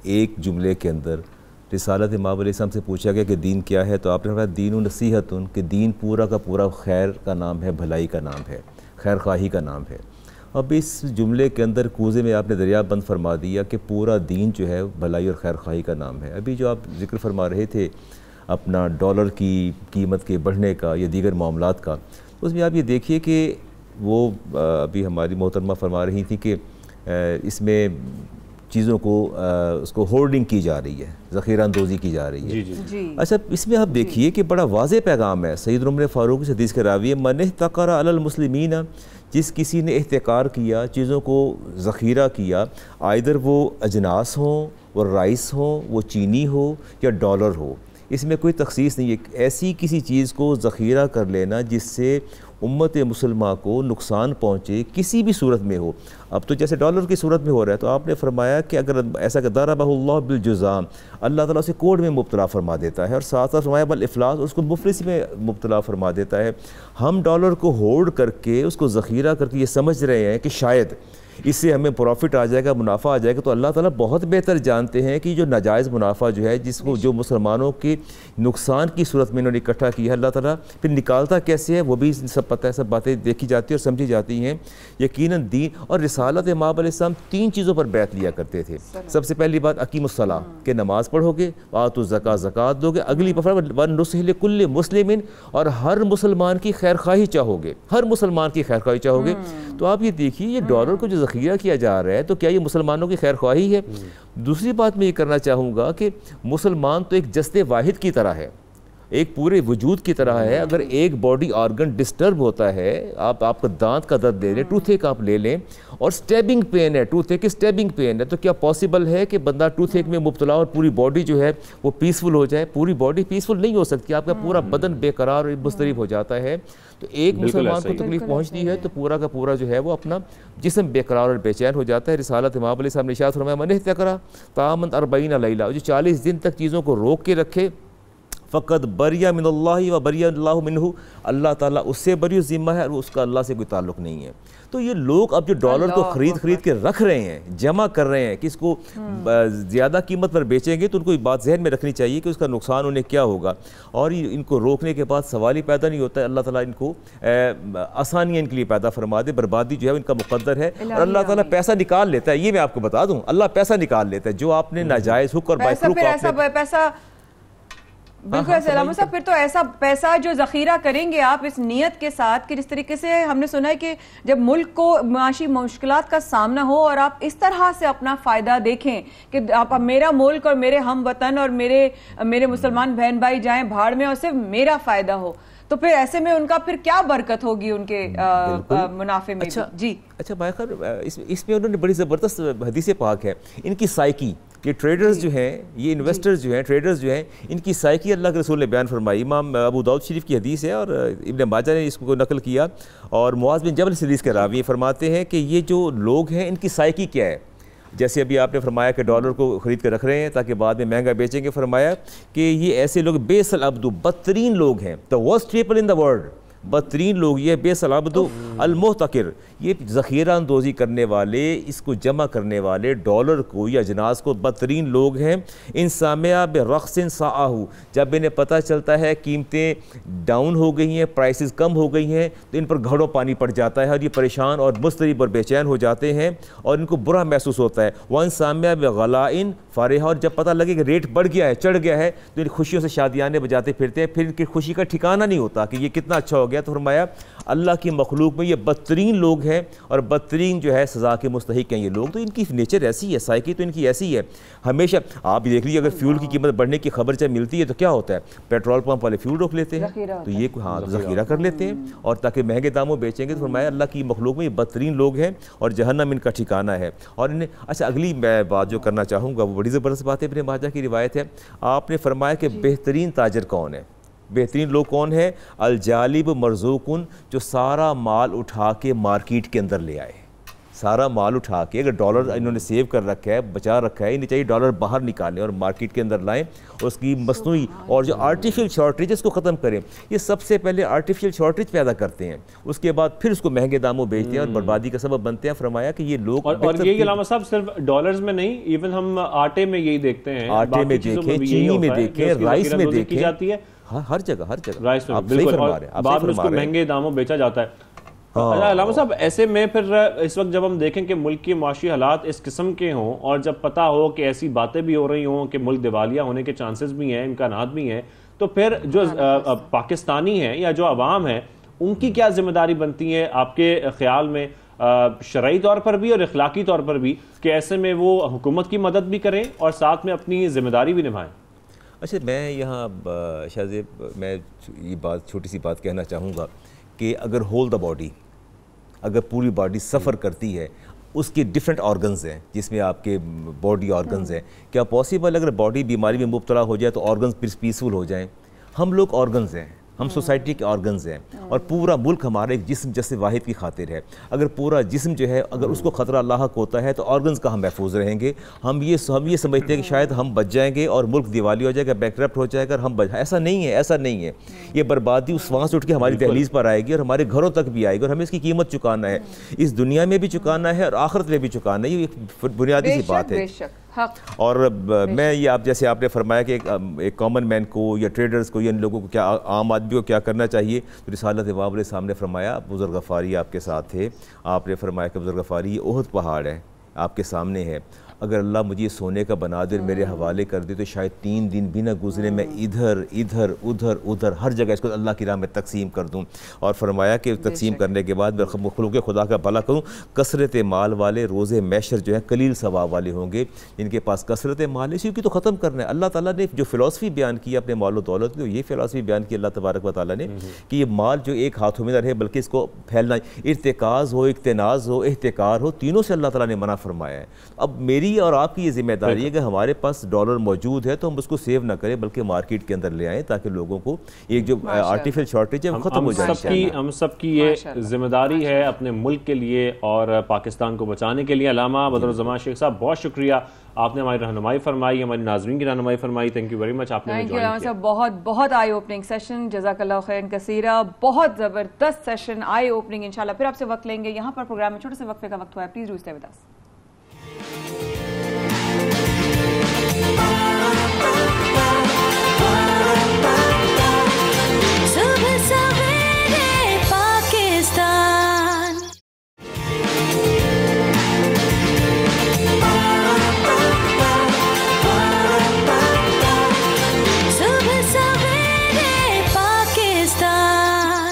[SPEAKER 4] एक जुमले के अंदर, रिसालत इमाम अलैहिस्सलाम से पूछा गया कि दीन क्या है, तो आपने कहा दीन नसीहतुन, कि दीन पूरा का पूरा खैर का नाम है, भलाई का नाम है, खैर ख्वाही का नाम है। अब इस जुमले के अंदर कूज़े में आपने दरिया बंद फरमा दिया कि पूरा दीन जो है भलाई और खैर ख्वाही का नाम है। अभी जो आप जिक्र फरमा रहे थे अपना डॉलर की कीमत के बढ़ने का या दीगर मामलात का, तो उसमें आप ये देखिए कि वो अभी हमारी मोहतरमा फरमा रही थी कि इसमें चीज़ों को उसको होर्डिंग की जा रही है, ज़ख़ीरा अंदोज़ी की जा रही है।
[SPEAKER 1] जी।
[SPEAKER 4] अच्छा, इसमें आप देखिए कि बड़ा वाज़ेह पैगाम है। सैयद उमर फ़ारूक इस हदीस के रावी है, मन इह्तक़रा अलल मुस्लिमीन, जिस किसी ने इह्तिकार किया, चीज़ों को ज़ख़ीरा किया, आइदर वो अजनास हों, वो राइस हो, वो चीनी हो या डॉलर हो, इसमें कोई तख़सीस नहीं है। ऐसी किसी चीज़ को ज़ख़ीरा कर लेना जिससे उम्मत मुसलमा को नुकसान पहुँचे किसी भी सूरत में हो। अब तो जैसे डॉलर की सूरत में हो रहा है, तो आपने फरमाया कि अगर ऐसा दरबहुल्लाह बिलजुज़ाम, अल्लाह ताला उसे कोड में मुब्तला फरमा देता है, और साथ साथ फरमाया बल इफ़लास, उसको मुफलिस में मुब्तला फरमा देता है। हम डॉलर को होल्ड करके उसको ज़ख़ीरा करके ये समझ रहे हैं कि शायद इससे हमें प्रॉफिट आ जाएगा, मुनाफा आ जाएगा, तो अल्लाह ताला बहुत बेहतर जानते हैं कि जो नाजायज़ मुनाफा जो है, जिसको जो मुसलमानों के नुकसान की सूरत में इन्होंने इकट्ठा किया है, अल्लाह ताला फिर निकालता कैसे है वो भी सब पता है, सब बातें देखी जाती है और समझी जाती हैं। यकीनन दीन और रिसालत इमाम अलैहिस्सलाम 3 चीज़ों पर बैत लिया करते थे। सबसे पहली बात अकीमुस्सलाह, के नमाज़ पढ़ोगे, वातु ज़कात दोगे। अगली वन नुस्ह कुल्ल मुस्लिमिन, और हर मुसलमान की खैर ख्वाही चाहोगे, हर मुसलमान की खैर ख्वाही चाहोगे। तो आप ये देखिए, ये डॉलर को जो ज़ख़ीरा किया जा रहा है, तो क्या ये मुसलमानों की खैर ख्वाही है? दूसरी बात मैं ये करना चाहूँगा कि मुसलमान तो एक जस्ते वाहिद की तरह है, एक पूरे वजूद की तरह है। अगर एक बॉडी ऑर्गन डिस्टर्ब होता है, आपका दांत का दर्द ले लें, टूथ एक आप ले लें, और स्टेबिंग पेन है, टूथ एक स्टेबिंग पेन है, तो क्या पॉसिबल है कि बंदा टूथ एक में मुब्तला और पूरी बॉडी जो है वो पीसफुल हो जाए? पूरी बॉडी पीसफुल नहीं हो सकती, आपका पूरा बदन बेकरार और मुस्तरिब हो जाता है। तो एक मुसलमान को तकलीफ पहुंचती है तो पूरा का पूरा जो है वो अपना जिस्म बेकरार और बेचैन हो जाता है। रिसालत इमाम अलैहिस्सलाम ने इरशाद फरमाया, मन इह्तक़रा तामन 40 लैला, जो 40 दिन तक चीज़ों को रोक के रखे, फ़क़द बरिया मिनल्लाहि व बरिया अल्लाहु मिन्हु, अल्लाह ताला उससे बरी ज़िम्मा है और उसका अल्लाह से कोई ताल्लुक़ नहीं है। तो ये लोग अब जो डॉलर को खरीद के रख रहे हैं, जमा कर रहे हैं कि इसको ज़्यादा कीमत पर बेचेंगे, तो उनको ये बात जहन में रखनी चाहिए कि उसका नुकसान उन्हें क्या होगा। और इनको रोकने के बाद सवाल ही पैदा नहीं होता है। अल्लाह ताला इनको आसानियाँ इनके लिए पैदा फरमा दे, बर्बादी जो है इनका मुक़द्दर है, और अल्लाह ताला पैसा निकाल लेता है। ये मैं आपको बता दूँ, अल्लाह पैसा निकाल लेता है। जो आपने नाजायज़ हुक और
[SPEAKER 1] पैसा बिल्कुल ऐसे अल्लामा साहब, फिर तो ऐसा पैसा जो ज़ख़ीरा करेंगे आप इस नियत के साथ कि जिस तरीके से हमने सुना है कि जब मुल्क को माशी मुश्किलात का सामना हो और आप इस तरह से अपना फ़ायदा देखें कि आप मेरा मुल्क और मेरे हम वतन और मेरे मुसलमान बहन भाई जाएं भाड़ में और सिर्फ मेरा फ़ायदा हो, तो फिर ऐसे में उनका फिर क्या बरकत होगी उनके मुनाफे में?
[SPEAKER 4] अच्छा भाई, इसमें उन्होंने बड़ी ज़बरदस्त हदीस पाक है। इनकी साइकी, ये ट्रेडर्स जो हैं, ये इन्वेस्टर्स जो हैं, ट्रेडर्स जो हैं, इनकी साइकी अल्लाह के रसूल ने बयान फरमाई। इमाम अबू दाऊद शरीफ की हदीस है और इब्न माजा ने इसको नकल किया, और मुआज़ बिन जबल हदीस के रावी फरमाते हैं कि ये जो लोग हैं इनकी साइकी क्या है। जैसे अभी आपने फरमाया कि डॉलर को ख़रीद कर रख रहे हैं ताकि बाद में महंगा बेचेंगे, फरमाया कि ये ऐसे लोग बेसल अब्दू, बदतरीन लोग हैं, the worst people in the world, बदतरीन लोग ये बेसल अब्दू, अल-मुहतकिर, ये ज़ख़ीरा अंदोज़ी करने वाले, इसको जमा करने वाले, डॉलर को या अजनास को बदतरीन लोग हैं। इन सामिया बेरक़्सिन साआहू, जब इन्हें पता चलता है कीमतें डाउन हो गई हैं, प्राइसेस कम हो गई हैं, तो इन पर घड़ों पानी पड़ जाता है और ये परेशान और मुस्तरिब और बेचैन हो जाते हैं और इनको बुरा महसूस होता है। वन सामिया बेगलाइन फ़ारिहा, और जब पता लगे कि रेट बढ़ गया है, चढ़ गया है, तो इन खुशियों से शादियाने बजाते फिरते हैं, फिर इनकी खुशी का ठिकाना नहीं होता कि ये कितना अच्छा हो गया। तो फरमाया अल्लाह की मखलूक में ये बदतरीन लोग हैं और बदतरीन जो है सज़ा के मुस्तहिक हैं ये लोग। तो इनकी नेचर ऐसी है, साइकी तो इनकी ऐसी है। हमेशा आप देख लीजिए, अगर फ्यूल की कीमत बढ़ने की खबर जब मिलती है तो क्या होता है, पेट्रोल पंप वाले फ्यूल रोक लेते हैं, तो ये हाँ ज़ख़ीरा कर लेते हैं और ताकि महंगे दामों बेचेंगे। तो फरमाया अल्लाह की मखलूक में ये बदतरीन लोग हैं और जहन्नम इनका ठिकाना है। और इन्हें अच्छा, अगली मैं बात जो करना चाहूँगा वो बड़ी ज़बरदस्त बात है, इब्न माजा की रिवायत है। आपने फरमाया कि बेहतरीन ताजर कौन है, बेहतरीन लोग कौन है, अल जालिब मरज़ूकुन, जो सारा माल उठा के मार्केट के अंदर ले आए। सारा माल उठा के, अगर डॉलर इन्होंने सेव कर रखा है, बचा रखा है, इन्हें चाहिए डॉलर बाहर निकालें और मार्केट के अंदर लाएं और उसकी मसनूई और जो आर्टिफिशियल शॉर्टेज को ख़त्म करें। ये सबसे पहले आर्टिफिशियल शॉर्टेज पैदा करते हैं, उसके बाद फिर उसको महंगे दामों बेचते हैं और बर्बादी का सबब बनते हैं। फरमाया कि ये लोग
[SPEAKER 2] और ये अलामा साहब सिर्फ डॉलर्स में नहीं, इवन हम आटे में यही देखते हैं,
[SPEAKER 4] आटे में देखें, चीनी में देखें, राइस में देखें, जाती है हर जगह, हर जगह
[SPEAKER 2] राइस में बिल्कुल, बाद में उसको महंगे दामों बेचा जाता है। अलामा साहब, ऐसे में फिर इस वक्त जब हम देखें कि मुल्क की माशी हालात इस किस्म के हों और जब पता हो कि ऐसी बातें भी हो रही हों कि मुल्क दिवालिया होने के चांसेस भी हैं, इम्कानात भी हैं, तो फिर जो पाकिस्तानी हैं या जो अवाम है उनकी क्या जिम्मेदारी बनती है आपके ख्याल में, शरई तौर पर भी और इखलाकी तौर पर भी, कि ऐसे में वो हुकूमत की मदद भी करें और साथ में अपनी जिम्मेदारी भी निभाएं?
[SPEAKER 4] अच्छा, मैं यहाँ शाहज़ेब मैं ये बात, छोटी सी बात कहना चाहूँगा कि अगर होल द बॉडी, अगर पूरी बॉडी सफ़र करती है, उसके डिफरेंट ऑर्गन्स हैं जिसमें आपके बॉडी ऑर्गन्स हैं, क्या पॉसिबल अगर बॉडी बीमारी में मुब्तला हो जाए तो ऑर्गन्स पीसफुल हो जाएं? हम लोग ऑर्गन्स हैं, हम सोसाइटी के ऑर्गन्स हैं और पूरा मुल्क हमारा एक जिस्म जैसे वाहिद की खातिर है। अगर पूरा जिस्म जो है, अगर उसको ख़तरा लाहक होता है तो ऑर्गन्स कहाँ महफूज रहेंगे? हम ये समझते हैं कि शायद हम बच जाएंगे और मुल्क दिवाली हो जाएगा, बैंकरप्ट हो जाएगा, हम ऐसा नहीं है, ऐसा नहीं है। ये बर्बादी उस वहाँ से उठ के हमारी दहलीज पर आएगी और हमारे घरों तक भी आएगी और हमें इसकी कीमत चुकाना है, इस दुनिया में भी चुकाना है और आखिरत में भी चुकाना है। ये एक बुनियादी सी बात है। और मैं ये, आप जैसे आपने फरमाया कि एक कॉमन मैन को या ट्रेडर्स को या इन लोगों को क्या, आम आदमी को क्या करना चाहिए, तो रिसालत वाब ने सामने फरमाया, बुज़ुर्ग गफ़ारी आपके साथ थे, आपने फरमाया कि बुज़ुर्ग गफ़ारी ये ओहद पहाड़ है, आपके सामने है, अगर अल्लाह मुझे सोने का बना दे, मेरे हवाले कर दे, तो शायद 3 दिन भी ना गुजरे मैं इधर इधर उधर उधर हर जगह इसको अल्लाह की राह में तकसीम कर दूँ। और फरमाया कि तकसीम करने के बाद मैं मखलूक़ खुदा का भला करूँ। कसरत माल वाले रोज़े मैशर जो है कलील सवाब वाले होंगे, जिनके पास कसरत माल है, इसी की तो ख़त्म करना है। अल्लाह ताला ने जो फ़िलासफ़ी बयान की अपने माल दौलत की, तो ये फ़िलासफ़ी बयान की अल्लाह तबारक व तआला ने कि ये माल जो एक हाथों में न रहे बल्कि इसको फैलना, इर्तिकाज़ हो, इक्तनाज़ हो, एहतिकार हो, तीनों से अल्लाह ताला ने मना फरमाया है। अब मेरी और आपकी ये जिम्मेदारी है कि हमारे पास डॉलर मौजूद है तो हम उसको सेव ना करें बल्कि मार्केट के अंदर ले आएं, ताकि लोगों को एक जो आर्टिफिशियल शॉर्टेज है वो खत्म हो जाए।
[SPEAKER 2] हम सबकी ये जिम्मेदारी है अपने मुल्क के लिए और पाकिस्तान को बचाने के लिए। अल्लामा बदरुज़्ज़मान शेख साहब, बहुत शुक्रिया, आपने हमारी रहनुमाई फरमाई, हमारी नाज़रीन की रहनुमाई फरमाई। थैंक यू वेरी मच, आपने
[SPEAKER 1] साहब बहुत बहुत आई ओपनिंग सेशन, जज़ाकल्लाह खैरन कसीरा, बहुत जबरदस्त सेशन, आई ओपनिंग। इंशाल्लाह फिर आपसे वक्त लेंगे। यहाँ पर प्रोग्राम में छोटे से वक्फे का वक्त हुआ है, please do stay with us.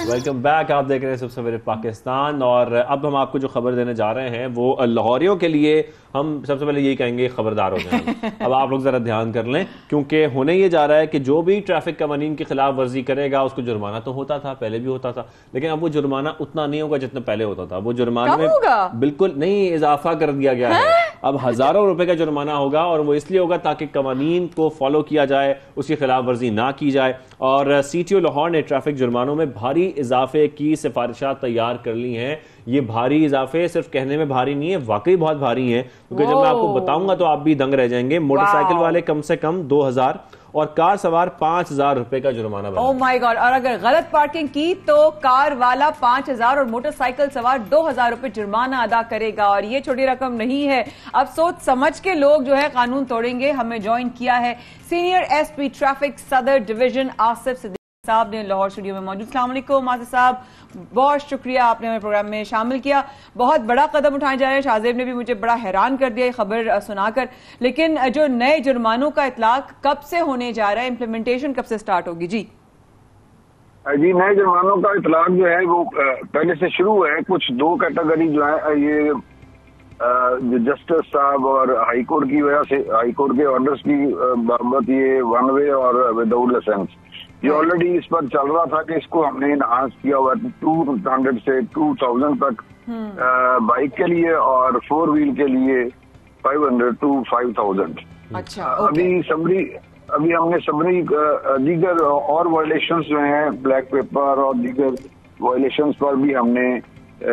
[SPEAKER 2] Welcome back, आप देख रहे हैं सबसे पहले पाकिस्तान। और अब हम आपको जो खबर देने जा रहे हैं वो लाहौरियों के लिए, हम सबसे पहले यही कहेंगे खबरदार हो जाएं। अब आप लोग जरा ध्यान कर लें, क्योंकि होने ये जा रहा है कि जो भी ट्रैफिक कवानीन की खिलाफ वर्जी करेगा उसको जुर्माना तो होता था, पहले भी होता था, लेकिन अब वो जुर्माना उतना नहीं होगा जितना पहले होता था। वो जुर्माना में बिल्कुल नहीं, इजाफा कर दिया गया है। अब हजारों रुपए का जुर्माना होगा और वो इसलिए होगा ताकि कवानीन को फॉलो किया जाए, उसकी खिलाफ वर्जी ना की जाए। और CTO लाहौर ने ट्रैफिक जुर्मानों में भारी इजाफे की सिफारिशात तैयार कर ली हैं। ये भारी इजाफे सिर्फ कहने में भारी नहीं है, वाकई बहुत भारी हैं, क्योंकि जब मैं आपको बताऊंगा तो आप भी दंग रह जाएंगे। मोटरसाइकिल वाले कम से कम 2000 और कार सवार 5,000 रुपए का जुर्माना बना।
[SPEAKER 1] Oh my God. और अगर गलत पार्किंग की तो कार वाला 5,000 और मोटरसाइकिल सवार 2,000 रुपए जुर्माना अदा करेगा। और ये छोटी रकम नहीं है। अब सोच समझ के लोग जो है कानून तोड़ेंगे। हमें ज्वाइन किया है सीनियर एसपी ट्रैफिक सदर डिवीजन आसिफ सिद्दीकी साहब ने लाहौर स्टूडियो में मौजूद। अस्सलाम वालेकुम आसिफ साहब, बहुत शुक्रिया आपने हमें प्रोग्राम में शामिल किया। बहुत बड़ा कदम उठाए जा रहे हैं। शाहजेब ने भी मुझे बड़ा हैरान कर दिया ये खबर सुनाकर। लेकिन जो नए जुर्मानों का इतलाक कब से होने जा रहा है, इम्प्लीमेंटेशन कब से स्टार्ट होगी? जी
[SPEAKER 5] नए जुर्मानों का इतलाक जो है वो पहले से शुरू है। कुछ 2 कैटेगरी जो है ये जस्टिस साहब और हाईकोर्ट की वजह से, हाईकोर्ट के ऑर्डर्स की बाबत, ये वन वे और विदाउट लाइसेंस, ये ऑलरेडी इस पर चल रहा था कि इसको हमने इनहांस किया हुआ 200 से 2,000 तक बाइक के लिए और 4 व्हील के लिए 500 to 5,000।
[SPEAKER 1] अच्छा,
[SPEAKER 5] अभी हमने सबरी दीगर और वायलेशंस जो हैं, ब्लैक पेपर और दीगर वायलेशंस पर भी हमने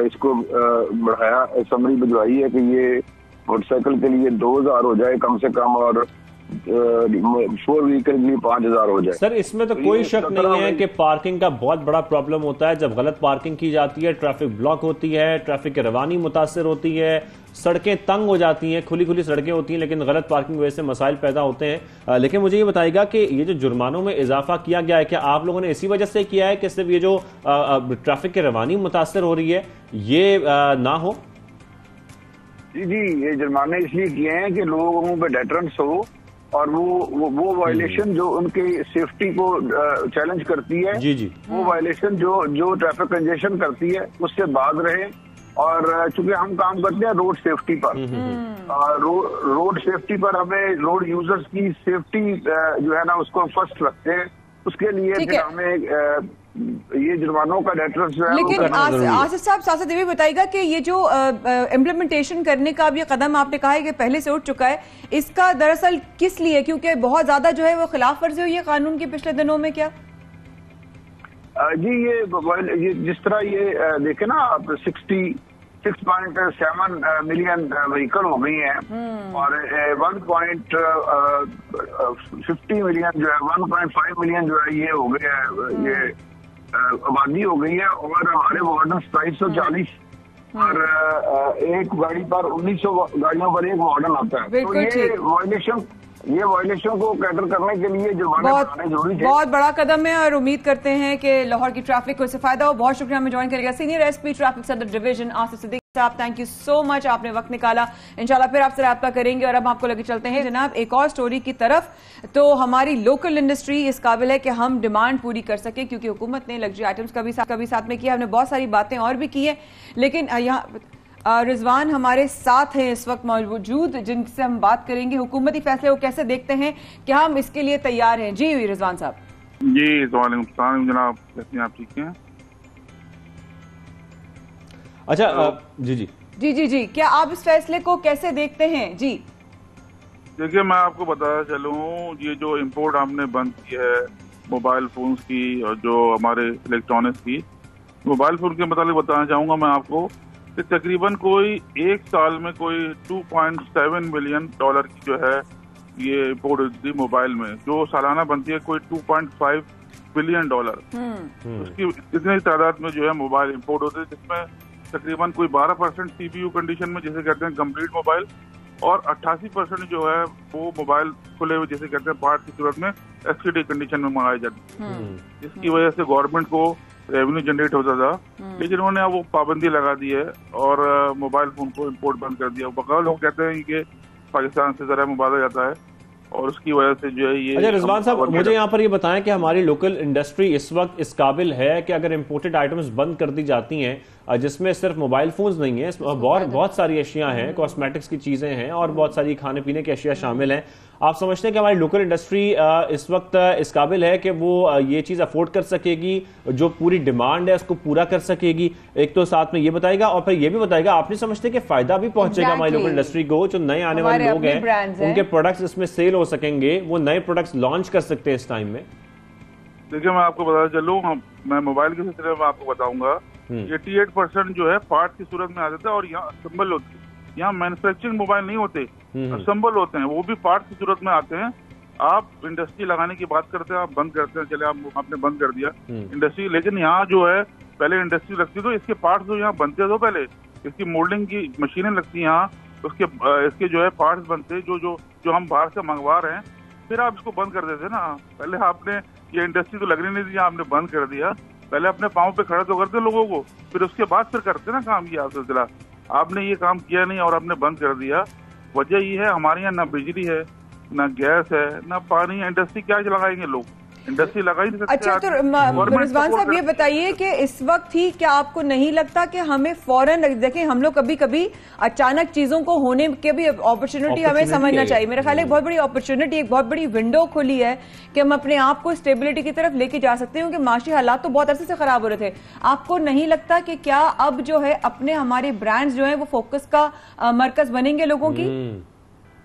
[SPEAKER 5] इसको बढ़ाया, समरी भिजवाई है कि ये मोटरसाइकिल के लिए 2,000 हो जाए कम से कम और 4 व्हील के लिए 5,000 हो जाए।
[SPEAKER 2] सर इसमें तो कोई शक नहीं है कि पार्किंग का बहुत बड़ा प्रॉब्लम होता है। जब गलत पार्किंग की जाती है, ट्रैफिक ब्लॉक होती है, ट्रैफिक की रवानी मुतासर होती है, सड़कें तंग हो जाती हैं, खुली खुली सड़कें होती हैं, लेकिन गलत पार्किंग की वजह से मसाइल पैदा होते हैं। लेकिन मुझे ये बताइएगा कि ये जो जुर्मानों में इजाफा किया गया है, क्या आप लोगों ने इसी वजह से किया है कि सिर्फ ये जो ट्रैफिक की रवानी मुतासर हो रही है ये ना हो?
[SPEAKER 5] जी, ये जुर्माने इसलिए किए हैं कि लोगों पे डेटरेंस हो और वो वायलेशन जो उनकी सेफ्टी को चैलेंज करती है,
[SPEAKER 2] जी
[SPEAKER 5] वो वायलेशन जो ट्रैफिक कंजेशन करती है उससे बाज रहे। और चूंकि हम काम करते हैं रोड सेफ्टी पर, रोड सेफ्टी पर हमें रोड यूजर्स की सेफ्टी जो है ना उसको फर्स्ट रखते हैं। उसके लिए फिर हमें ये जुर्मानों का डेटरेंस जो है।
[SPEAKER 1] लेकिन आसिफ साहब साथ साथ ये भी बताइएगा कि ये जो इम्प्लीमेंटेशन करने का अब ये कदम आपने कहा है कि पहले से उठ चुका है, इसका दरअसल किस लिए? क्योंकि बहुत ज्यादा जो है वो खिलाफ वर्जी हुई है कानून की पिछले दिनों में। क्या
[SPEAKER 5] जी, ये जिस तरह ये देखे ना आप 6.7 मिलियन व्हीकल हो गई हैं और 1.50 मिलियन जो है 1.5 मिलियन जो है ये हो गया है, ये आबादी हो गई है। और हमारे वार्डन 240 और एक गाड़ी पर 1900 गाड़ियों पर एक वार्डन आता है। तो ये वायलेशन को कैटर करने के लिए जुर्माने बनाने जरूरी है।
[SPEAKER 1] बहुत बड़ा कदम है और उम्मीद करते हैं कि लाहौर की ट्रैफिक को इससे फायदा हो। बहुत शुक्रिया हमें ज्वाइन करेगा सीनियर एसपी ट्रैफिक सदर डिवीजन आसिफ सिद्दीकी साहब। थैंक यू सो मच, आपने वक्त निकाला। इंशाल्लाह फिर आपसे राब्ता करेंगे। और अब आपको लेके चलते हैं जनाब एक और स्टोरी की तरफ। तो हमारी लोकल इंडस्ट्री इस काबिल है कि हम डिमांड पूरी कर सके, क्योंकि हुकूमत ने लग्जरी आइटम्स कभी साथ में किया, हमने बहुत सारी बातें और भी की हैं। लेकिन यहाँ रिजवान हमारे साथ हैं इस वक्त मौजूद, जिनसे हम बात करेंगे हुकूमती फैसले को कैसे देखते हैं, क्या हम इसके लिए तैयार हैं? जी रिजवान साहब।
[SPEAKER 6] जी वालेकुम जनाब, कैसे हैं आप? ठीक हैं?
[SPEAKER 2] अच्छा
[SPEAKER 1] जी, क्या आप इस फैसले को कैसे देखते हैं? जी
[SPEAKER 6] देखिए, मैं आपको बताया चलूं, ये जो इंपोर्ट हमने बंद की है मोबाइल फोन्स की और जो हमारे इलेक्ट्रॉनिक्स की, मोबाइल फोन के मतलब बताना चाहूंगा मैं आपको कि तकरीबन कोई एक साल में कोई 2.7 मिलियन डॉलर की जो है ये इंपोर्ट होती है मोबाइल में, जो सालाना बनती है कोई 2.5 बिलियन डॉलर। उसकी इतनी तादाद में जो है मोबाइल इंपोर्ट होते हैं, जिसमें तकरीबन कोई 12% CPU कंडीशन में जिसे कहते हैं कंप्लीट मोबाइल और 88% जो है वो मोबाइल खुले हुए जिसे कहते हैं पार्ट की सूरत में SCD कंडीशन में मंगाए जाते हैं, जिसकी वजह से गवर्नमेंट को रेवेन्यू जनरेट होता था। लेकिन उन्होंने अब वो पाबंदी लगा दी है और मोबाइल फोन को इंपोर्ट बंद कर दिया। बकाया लोग कहते हैं कि पाकिस्तान से जरा मुबादा जाता है और उसकी वजह से जो है ये। अच्छा
[SPEAKER 2] रिजवान साहब, मुझे यहाँ पर ये बताएं कि हमारी लोकल इंडस्ट्री इस वक्त इस काबिल है कि अगर इंपोर्टेड आइटम्स बंद कर दी जाती हैं, जिसमें सिर्फ मोबाइल फोन्स नहीं है, बहुत सारी अशिया हैं, कॉस्मेटिक्स की चीजें हैं और बहुत सारी खाने पीने की अशिया शामिल हैं, आप समझते हैं कि हमारी लोकल इंडस्ट्री इस वक्त इस काबिल है कि वो ये चीज अफोर्ड कर सकेगी, जो पूरी डिमांड है उसको पूरा कर सकेगी? एक तो साथ में ये बताएगा और फिर ये भी बताएगा, आप नहीं समझते कि फायदा भी पहुंचेगा हमारी लोकल इंडस्ट्री को? जो नए आने वाले लोग हैं उनके प्रोडक्ट्स इसमें सेल हो सकेंगे, वो नए प्रोडक्ट्स लॉन्च कर सकते हैं इस टाइम में।
[SPEAKER 6] देखिए, मैं आपको बता चलूं, मैं मोबाइल के सिलसिले में आपको बताऊंगा 88% जो है पार्ट की सूरत में आ जाता है और यहाँ असेंबल होती है। यहाँ मैन्युफैक्चरिंग मोबाइल नहीं होते, असेंबल होते हैं, वो भी पार्ट की सूरत में आते हैं आप इंडस्ट्री लगाने की बात करते हैं, आप बंद करते हैं, चले आपने बंद कर दिया इंडस्ट्री, लेकिन यहाँ जो है पहले इंडस्ट्री लगती तो इसके पार्ट्स जो यहाँ बनते तो पहले इसकी मोल्डिंग की मशीनें लगती हैं यहाँ, उसके इसके जो है पार्ट्स बनते जो हम बाहर से मंगवा रहे हैं, फिर आप इसको बंद कर देते ना। पहले आपने ये इंडस्ट्री तो लगने नहीं दी, आपने बंद कर दिया। पहले अपने पाँव पे खड़ा तो करते लोगों को, फिर उसके बाद फिर करते ना काम। ये सिलसिला आपने ये काम किया नहीं और आपने बंद कर दिया। वजह ये है हमारे यहाँ ना बिजली है, ना गैस है, ना पानी है। इंडस्ट्री क्या लगाएंगे लोग, इंडस्ट्री लगा ही नहीं सकते।
[SPEAKER 1] अच्छा, तो रिजवान साहब ये बताइए कि इस वक्त ही क्या आपको नहीं लगता कि हमें फौरन, देखें हम लोग कभी कभी अचानक चीजों को होने के भी अपॉर्चुनिटी हमें समझना चाहिए। मेरा ख्याल है एक बहुत बड़ी अपॉर्चुनिटी, एक बहुत बड़ी विंडो खुली है कि हम अपने आप को स्टेबिलिटी की तरफ लेके जा सकते हैं, क्योंकि माशी हालात तो बहुत अरसे से खराब हो रहे थे। आपको नहीं लगता कि क्या अब जो है अपने हमारे ब्रांड्स जो है वो फोकस का मरकज बनेंगे लोगों की?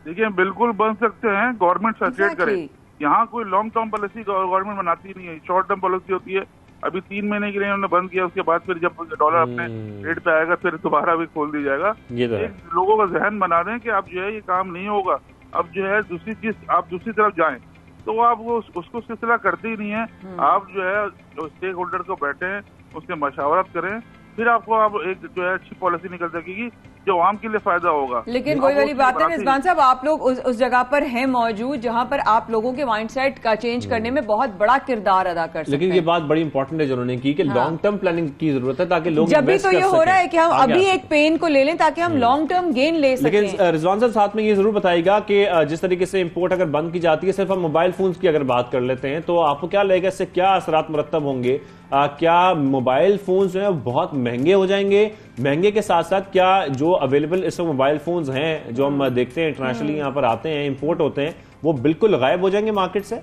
[SPEAKER 6] देखिए बिल्कुल बन सकते हैं, गवर्नमेंट सचेत करे। यहाँ कोई लॉन्ग टर्म पॉलिसी गवर्नमेंट बनाती नहीं है, शॉर्ट टर्म पॉलिसी होती है। अभी 3 महीने के लिए उन्होंने बंद किया, उसके बाद फिर जब डॉलर अपने रेट पे आएगा फिर दोबारा भी खोल दी जाएगा। एक लोगों का जहन बना दें कि अब जो है ये काम नहीं होगा, अब जो है दूसरी चीज आप दूसरी तरफ जाएं, तो आप वो उसको सिलसिला करते ही नहीं है। आप जो है स्टेक होल्डर को बैठे उससे मशावरत करें, फिर आपको आप एक जो है अच्छी पॉलिसी निकल सकेगी जो आम के लिए फायदा होगा।
[SPEAKER 1] लेकिन वही वाली बात है रिजवान साहब, आप लोग उस जगह पर हैं मौजूद जहां पर आप लोगों के माइंडसेट का चेंज करने में बहुत बड़ा किरदार अदा कर सकते हैं।
[SPEAKER 2] लेकिन ये बात बड़ी इंपॉर्टेंट है जिन्होंने की कि लॉन्ग टर्म प्लानिंग की जरूरत है, ताकि लोग
[SPEAKER 1] जब भी तो ये हो रहा है कि हम अभी एक पेन को ले लें ताकि हम लॉन्ग टर्म गेन ले सकें।
[SPEAKER 2] लेकिन रिजवान साहब साथ में ये जरूर बताइएगा कि जिस तरीके से इंपोर्ट अगर बंद की जाती है, सिर्फ हम मोबाइल फोन्स की अगर बात कर लेते हैं, तो आपको क्या लगेगा इससे क्या असरात मुरत्तब होंगे? क्या मोबाइल फोन्स जो है बहुत महंगे हो जाएंगे? महंगे के साथ साथ क्या जो अवेलेबल इस वक्त मोबाइल फोन्स हैं जो हम देखते हैं इंटरनेशनली यहाँ पर आते हैं, इंपोर्ट होते हैं, वो बिल्कुल गायब हो जाएंगे मार्केट से?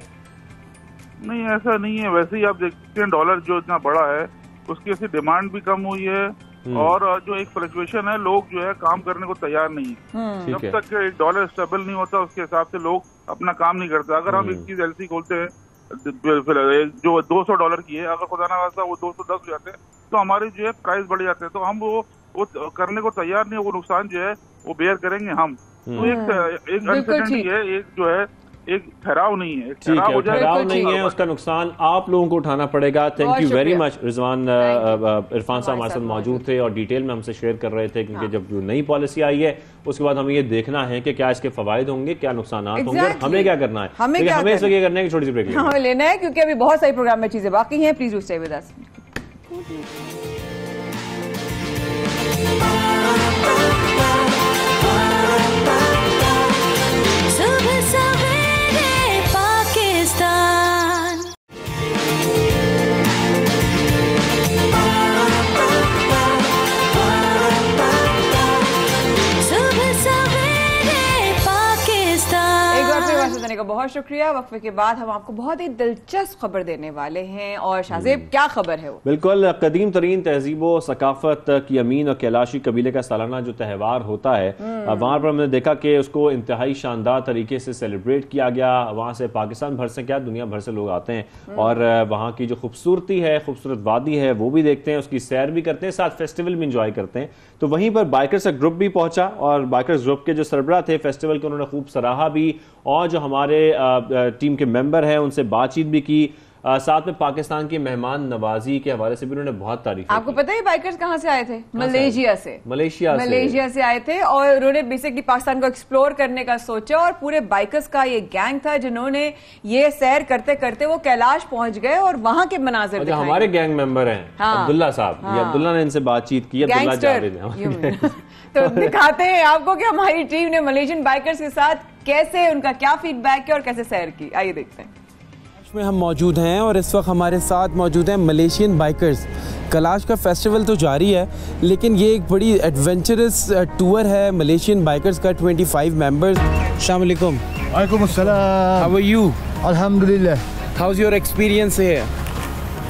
[SPEAKER 6] नहीं, ऐसा नहीं है। वैसे ही आप देखते हैं डॉलर जो इतना बड़ा है उसकी ऐसी डिमांड भी कम हुई है और जो एक फ्लक्चुएशन है, लोग जो है काम करने को तैयार नहीं है। जब तक एक डॉलर स्टेबल नहीं होता उसके हिसाब से लोग अपना काम नहीं करते। अगर हम एक चीज एलसी खोलते हैं जो $200 की है, अगर खुदा ना खास्ता वो 210 हो जाते हैं तो हमारे जो है प्राइस बढ़ जाते हैं, तो हम वो करने को तैयार नहीं है। वो नुकसान जो है वो बेयर करेंगे हम। तो एक अनसर्टेनिटी है, एक जो है एक ठहराव नहीं है,
[SPEAKER 2] ठहराव नहीं है, उसका नुकसान आप लोगों को उठाना पड़ेगा। Thank you very much Rizwan. Irfan साहब हमारे साथ मौजूद थे और डिटेल में हमसे शेयर कर रहे थे, क्योंकि जब जो नई पॉलिसी आई है उसके बाद हमें ये देखना है कि क्या इसके फवायद होंगे, क्या नुकसान होंगे और हमें क्या करना है। हमें इसलिए ये करना है कि छोटी सी ब्रेक
[SPEAKER 1] हमें लेना है, क्योंकि अभी बहुत सारी प्रोग्राम में चीजें बाकी हैं। Please do stay with us. का बहुत शुक्रिया। वक्फे के बाद हम आपको बहुत ही दिलचस्प खबर देने वाले हैं। और शाहजेब, क्या खबर है वो?
[SPEAKER 2] बिल्कुल, कदीम तरीन तहजीब व सकाफत की अमीन और कैलाशी कबीले का सालाना जो त्यौहार होता है, वहाँ पर हमने देखा कि उसको इंतहाई शानदार तरीके से सेलिब्रेट किया गया। वहाँ से पाकिस्तान भर से क्या दुनिया भर से लोग आते हैं और वहाँ की जो खूबसूरती है, खूबसूरत वादी है, वो भी देखते हैं, उसकी सैर भी करते हैं, साथ फेस्टिवल भी इंजॉय करते हैं। तो वहीं पर बाइकर्स का ग्रुप भी पहुंचा और बाइकर्स ग्रुप के जो सरबराह थे फेस्टिवल के, उन्होंने खूब सराहा भी और जो हमारे टीम के मेंबर हैं उनसे बातचीत भी की। साथ में पाकिस्तान की मेहमान नवाजी के हवाले से भी उन्होंने बहुत तारीफ की।
[SPEAKER 1] आपको पता है बाइकर्स कहाँ से आए थे? मलेशिया से आए थे और उन्होंने बेसिकली पाकिस्तान को एक्सप्लोर करने का सोचा और पूरे बाइकर्स का ये गैंग था जिन्होंने ये सैर करते करते वो कैलाश पहुंच गए और वहां के मनाजिर दिखाए।
[SPEAKER 2] हमारे गैंग मेंबर हैं अब्दुल्ला साहब, अब्दुल्ला ने इनसे बातचीत की। अब्दुल्ला जावेद
[SPEAKER 1] तो दिखाते हैं आपको कि हमारी टीम ने मलेशियन बाइकर्स के साथ कैसे, उनका क्या फीडबैक है और कैसे सैर की। आइए देखते हैं।
[SPEAKER 7] में हम मौजूद हैं और इस वक्त हमारे साथ मौजूद हैं मलेशियन बाइकर्स। कैलाश का फेस्टिवल तो जारी है, लेकिन ये एक बड़ी एडवेंचरस टूर है मलेशियन बाइकर्स का। 25 मेंबर्स। अस्सलाम वालेकुम।
[SPEAKER 8] वालेकुम अस्सलाम।
[SPEAKER 7] How are you?
[SPEAKER 8] Alhamdulillah.
[SPEAKER 7] How's your experience here?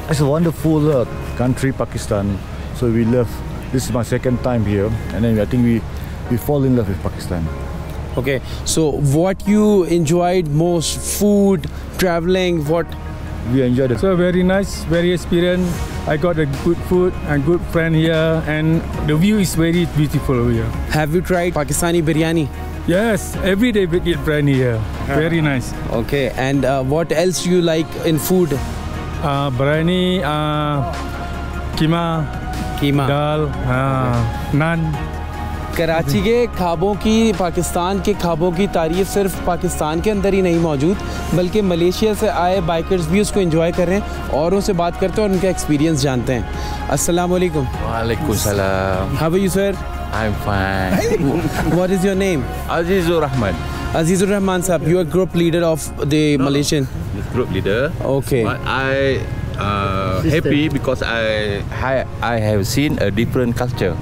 [SPEAKER 8] It's a wonderful country, Pakistan. So we love. This is my second time here, and then I think we fall in love with Pakistan.
[SPEAKER 7] Okay, so what you enjoyed most? Food, traveling, what?
[SPEAKER 8] We enjoyed it.
[SPEAKER 9] So very nice, very experienced. I got a good food and good friend here, and the view is very beautiful over here.
[SPEAKER 7] Have you tried Pakistani biryani?
[SPEAKER 9] Yes, every day we eat biryani here. Very nice.
[SPEAKER 7] Okay, and what else you like in food?
[SPEAKER 9] Biryani,
[SPEAKER 7] keema,
[SPEAKER 9] dal, naan.
[SPEAKER 7] Karachi के ख्वाबों की, पाकिस्तान के ख्वाबों की तारीफ सिर्फ पाकिस्तान के अंदर ही नहीं मौजूद, बल्कि मलेशिया से आए बाइकर्स भी उसको एंजॉय कर रहे हैं, औरों से बात करते हैं और उनका एक्सपीरियंस जानते हैं। अस्सलाम वालेकुम।
[SPEAKER 10] वालेकुम सलाम।
[SPEAKER 7] How are you sir?
[SPEAKER 10] I'm fine.
[SPEAKER 7] What is your name?
[SPEAKER 10] Azizur Rahman.
[SPEAKER 7] Azizur Rahman sahab, you are group leader of the Malaysian.
[SPEAKER 10] Group leader.
[SPEAKER 7] Okay.
[SPEAKER 10] But I happy because I have seen a different culture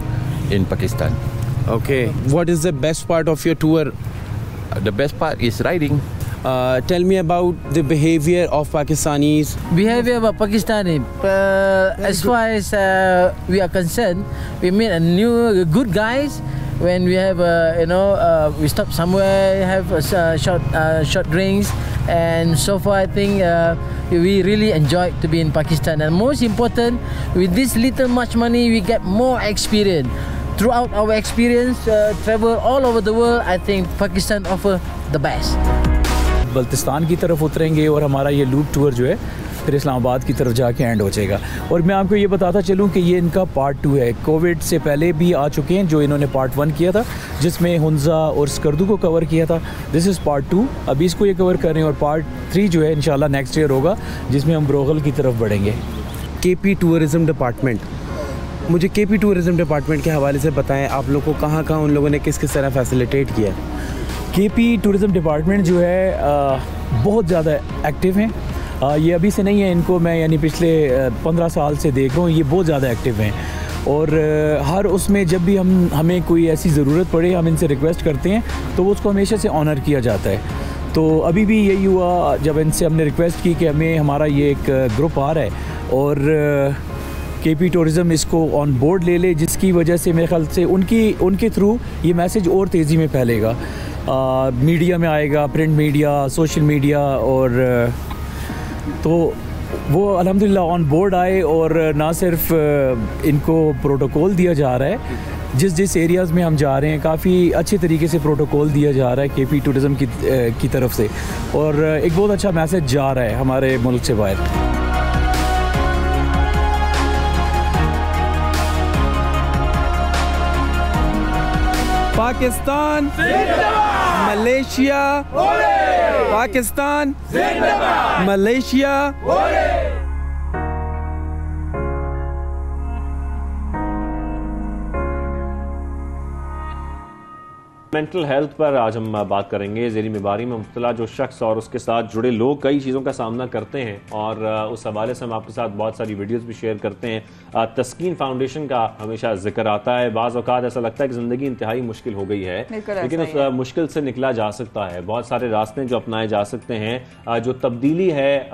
[SPEAKER 10] in Pakistan.
[SPEAKER 7] Okay. What is the best part of your tour?
[SPEAKER 10] The best part is riding.
[SPEAKER 7] Tell me about the behavior of Pakistanis.
[SPEAKER 11] Behavior of Pakistani. As far as we are concerned, we meet a new good guys when we have we stop somewhere, have short drinks, and so far I think we really enjoy to be in Pakistan. And most important, with this little much money, we get more experience. Throughout our experience, travel all over the world, I think Pakistan offer the best.
[SPEAKER 12] Baltistan की तरफ उतरेंगे और हमारा ये लूप टूर जो है फिर इस्लामाबाद की तरफ जाके एंड हो जाएगा। और मैं आपको ये बताता चलूँ कि ये इनका पार्ट 2 है। कोविड से पहले भी आ चुके हैं जो इन्होंने पार्ट 1 किया था, जिसमें हुंजा और स्कर्दू को कवर किया था। दिस इज़ पार्ट 2, अभी इसको ये कवर कर रहे हैं। और पार्ट 3 जो है इंशाल्लाह नेक्स्ट ईयर होगा, जिसमें हम ब्रोगल की तरफ बढ़ेंगे।
[SPEAKER 7] KP टूरिज़म डिपार्टमेंट, मुझे KP टूरिज़म डिपार्टमेंट के हवाले से बताएं, आप लोग को कहाँ कहाँ उन लोगों ने किस किस तरह फैसिलिटेट किया है?
[SPEAKER 12] KP टूरिज़म डिपार्टमेंट जो है बहुत ज़्यादा एक्टिव हैं। ये अभी से नहीं है, इनको मैं यानी पिछले 15 साल से देख रहा हूँ, ये बहुत ज़्यादा एक्टिव हैं। और हर उसमें जब भी हमें कोई ऐसी ज़रूरत पड़े, हम इनसे रिक्वेस्ट करते हैं तो उसको हमेशा से ऑनर किया जाता है। तो अभी भी यही हुआ जब इनसे हमने रिक्वेस्ट की कि हमें हमारा ये एक ग्रुप आ रहा है और KP टूरिज़म इसको ऑन बोर्ड ले ले, जिसकी वजह से मेरे ख्याल से उनके थ्रू ये मैसेज और तेज़ी में फैलेगा, मीडिया में आएगा, प्रिंट मीडिया, सोशल मीडिया। और तो वो अल्हम्दुलिल्लाह ऑन बोर्ड आए और ना सिर्फ इनको प्रोटोकॉल दिया जा रहा है, जिस एरियाज़ में हम जा रहे हैं काफ़ी अच्छे तरीके से प्रोटोकॉल दिया जा रहा है KP टूरिज़म की तरफ से, और एक बहुत अच्छा मैसेज जा रहा है हमारे मुल्क से बाहर।
[SPEAKER 7] पाकिस्तान जिंदाबाद, मलेशिया पाकिस्तान जिंदाबाद, मलेशिया।
[SPEAKER 2] मेंटल हेल्थ पर आज हम बात करेंगे। ज़हनी बीमारी में मुब्तला जो शख्स और उसके साथ जुड़े लोग कई चीज़ों का सामना करते हैं, और उस हवाले से हम आपके साथ बहुत सारी वीडियोस भी शेयर करते हैं। तस्कीन फाउंडेशन का हमेशा जिक्र आता है। बाज़ औक़ात ऐसा लगता है कि ज़िंदगी इंतहाई मुश्किल हो गई है, लेकिन उस मुश्किल से निकला जा सकता है। बहुत सारे रास्ते जो अपनाए जा सकते हैं, जो तब्दीली है,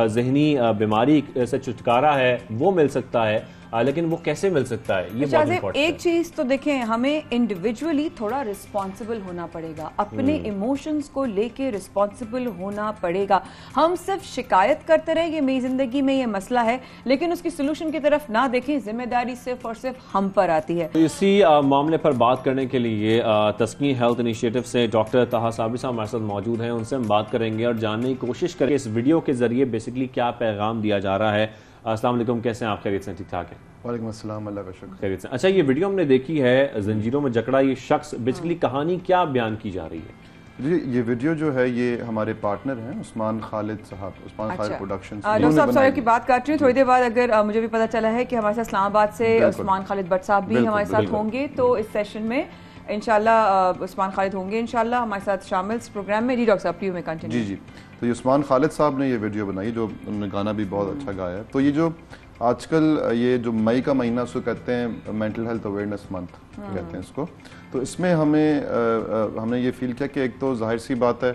[SPEAKER 2] ज़हनी बीमारी से छुटकारा है, वो मिल सकता है। लेकिन वो कैसे मिल सकता है, ये बहुत इंपॉर्टेंट है।
[SPEAKER 1] एक चीज तो देखें, हमें इंडिविजुअली थोड़ा रिस्पॉन्सिबल होना पड़ेगा, अपने इमोशंस को लेके रिस्पॉन्सिबल होना पड़ेगा। हम सिर्फ शिकायत करते रहे कि मेरी जिंदगी में ये मसला है, लेकिन उसकी सोल्यूशन की तरफ ना देखें, जिम्मेदारी सिर्फ और सिर्फ हम पर आती है।
[SPEAKER 2] तो इसी मामले पर बात करने के लिए तस्कीन हेल्थ इनिशिएटिव से डॉक्टर ताहा साबिर साहब हमारे साथ मौजूद हैं। उनसे हम बात करेंगे और जानने की कोशिश करेंगे इस वीडियो के जरिए बेसिकली क्या पैगाम दिया जा रहा है। अस्सलाम वालेकुम, कैसे हैं आप? खैरियत से? ठीक ठाक है?
[SPEAKER 13] वालेकुम अस्सलाम, अल्लाह का शुक्र।
[SPEAKER 2] खैरियत से। अच्छा, ये वीडियो हमने देखी है, जंजीरों में जकड़ा ये शख्स, बेसिकली कहानी क्या बयान की जा रही है?
[SPEAKER 13] जी, ये वीडियो जो है ये हमारे पार्टनर हैं उस्मान खालिद साहब, उस्मान खालिद प्रोडक्शंस।
[SPEAKER 1] डॉक्टर साहब सॉरी की बात काट रही हूँ, थोड़ी देर बाद अगर मुझे भी पता चला है कि हमारे साथ इस्लामाबाद से उस्मान खालिद भट्ट साहब भी हमारे साथ होंगे, तो इस सेशन में इंशाल्लाह उस्मान खालिद होंगे इंशाल्लाह हमारे साथ शामिल इस प्रोग्राम में। जी डॉक्टर साहब, प्लीज में कंटिन्यू।
[SPEAKER 13] जी, तो ये उस्मान खालिद साहब ने ये वीडियो बनाई, जो उन्होंने गाना भी बहुत अच्छा गाया है। तो ये जो आजकल ये जो मई का महीना उसको कहते हैं मेंटल हेल्थ अवेयरनेस मंथ कहते हैं इसको। तो इसमें हमने ये फील किया कि एक तो जाहिर सी बात है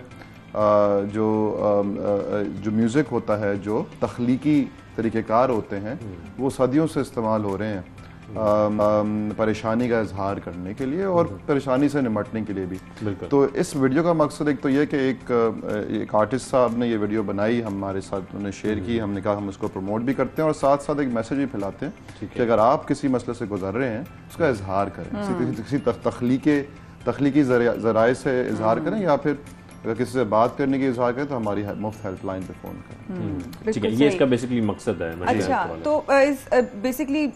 [SPEAKER 13] जो म्यूज़िक होता है, जो तख्लीकी तरीक़ेकार होते हैं, वो सदियों से इस्तेमाल हो रहे हैं परेशानी का इजहार करने के लिए और परेशानी से निमटने के लिए भी। तो इस वीडियो का मकसद एक तो ये कि एक आर्टिस्ट साहब ने ये वीडियो बनाई, हमारे साथ उन्होंने शेयर की, हमने कहा हम उसको प्रमोट भी करते हैं और साथ साथ एक मैसेज भी फैलाते हैं कि अगर आप किसी मसले से गुजर रहे हैं उसका इजहार करें, किसी तख्लीकी ज़राए से इजहार करें, या फिर अगर किसी से बात करने की इजहार करें तो हमारी मुफ्त हेल्पलाइन पे फ़ोन करें।
[SPEAKER 2] ठीक है, ये इसका बेसिकली मकसद है।
[SPEAKER 1] अच्छा, तो इस बेसिकली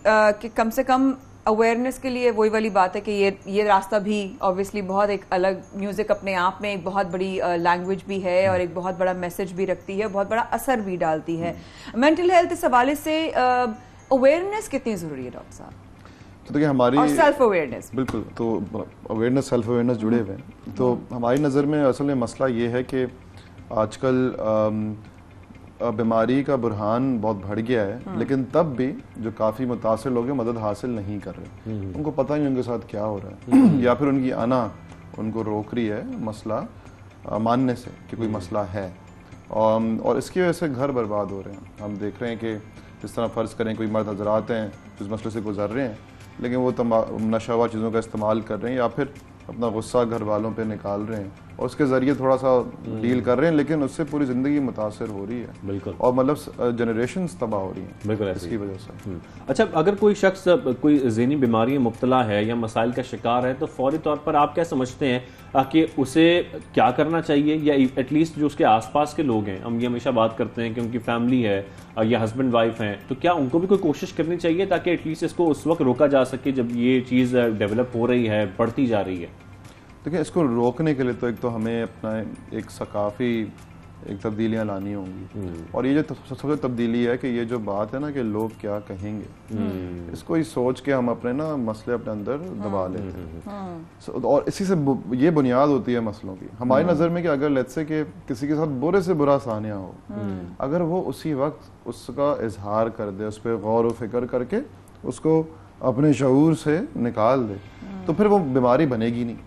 [SPEAKER 1] कम से कम अवेयरनेस के लिए वही वाली बात है कि ये रास्ता भी ऑब्वियसली बहुत एक अलग, म्यूजिक अपने आप में एक बहुत बड़ी लैंग्वेज भी है और एक बहुत बड़ा मैसेज भी रखती है, बहुत बड़ा असर भी डालती है। मेंटल हेल्थ इस हवाले से अवेयरनेस कितनी जरूरी है डॉक्टर साहब?
[SPEAKER 13] तो देखिए हमारी
[SPEAKER 1] और सेल्फ अवेयरनेस,
[SPEAKER 13] बिल्कुल, तो अवेयरनेस सेल्फ अवेयरनेस जुड़े हुए हैं। तो हमारी नज़र में असल में मसला ये है कि आजकल बीमारी का बुरहान बहुत बढ़ गया है, लेकिन तब भी जो काफ़ी मुतासिर लोग हैं मदद हासिल नहीं कर रहे, उनको पता नहीं उनके साथ क्या हो रहा है, या फिर उनकी आना उनको रोक रही है मसला मानने से कि कोई मसला है, और इसकी वजह से घर बर्बाद हो रहे हैं। हम देख रहे हैं कि जिस तरह फ़र्ज़ करें कोई मर्द हजरात हैं जिस मसले से गुजर रहे हैं, लेकिन वो नशा हुआ चीज़ों का इस्तेमाल कर रहे हैं या फिर अपना गुस्सा घर वालों पे निकाल रहे हैं और उसके ज़रिए थोड़ा सा डील कर रहे हैं, लेकिन उससे पूरी ज़िंदगी मुतासर हो रही है।
[SPEAKER 2] बिल्कुल।
[SPEAKER 13] और मतलब जनरेशंस तबाह हो रही हैं
[SPEAKER 2] बिल्कुल
[SPEAKER 13] इसकी वजह से।
[SPEAKER 2] अच्छा, अगर कोई शख्स कोई ज़हनी बीमारी में मुब्तला है या मसाइल का शिकार है, तो फौरी तौर पर आप क्या समझते हैं कि उसे क्या करना चाहिए, या एटलीस्ट जो उसके आसपास के लोग हैं, हम ये हमेशा बात करते हैं कि उनकी फैमिली है या हस्बैंड वाइफ हैं, तो क्या उनको भी कोई कोशिश करनी चाहिए ताकि एटलीस्ट इसको उस वक्त रोका जा सके जब ये चीज़ डेवलप हो रही है, बढ़ती जा रही है?
[SPEAKER 13] देखिए, इसको रोकने के लिए तो एक तो हमें अपना एक सकाफ़ी एक तब्दीलियाँ लानी होंगी, और ये जो सबसे तब्दीली है कि ये जो बात है ना कि लोग क्या कहेंगे, इसको ही सोच के हम अपने ना मसले अपने अंदर दबा लेते हैं, और इसी से ये बुनियाद होती है मसलों की हमारी नज़र में कि अगर लेट्स से कि किसी के साथ बुरे से बुरा सानिया हो, अगर वो उसी वक्त उसका इजहार कर दे, उस पर गौर व फिक्र करके उसको अपने शऊर से निकाल दे, तो फिर वो बीमारी बनेगी नहीं।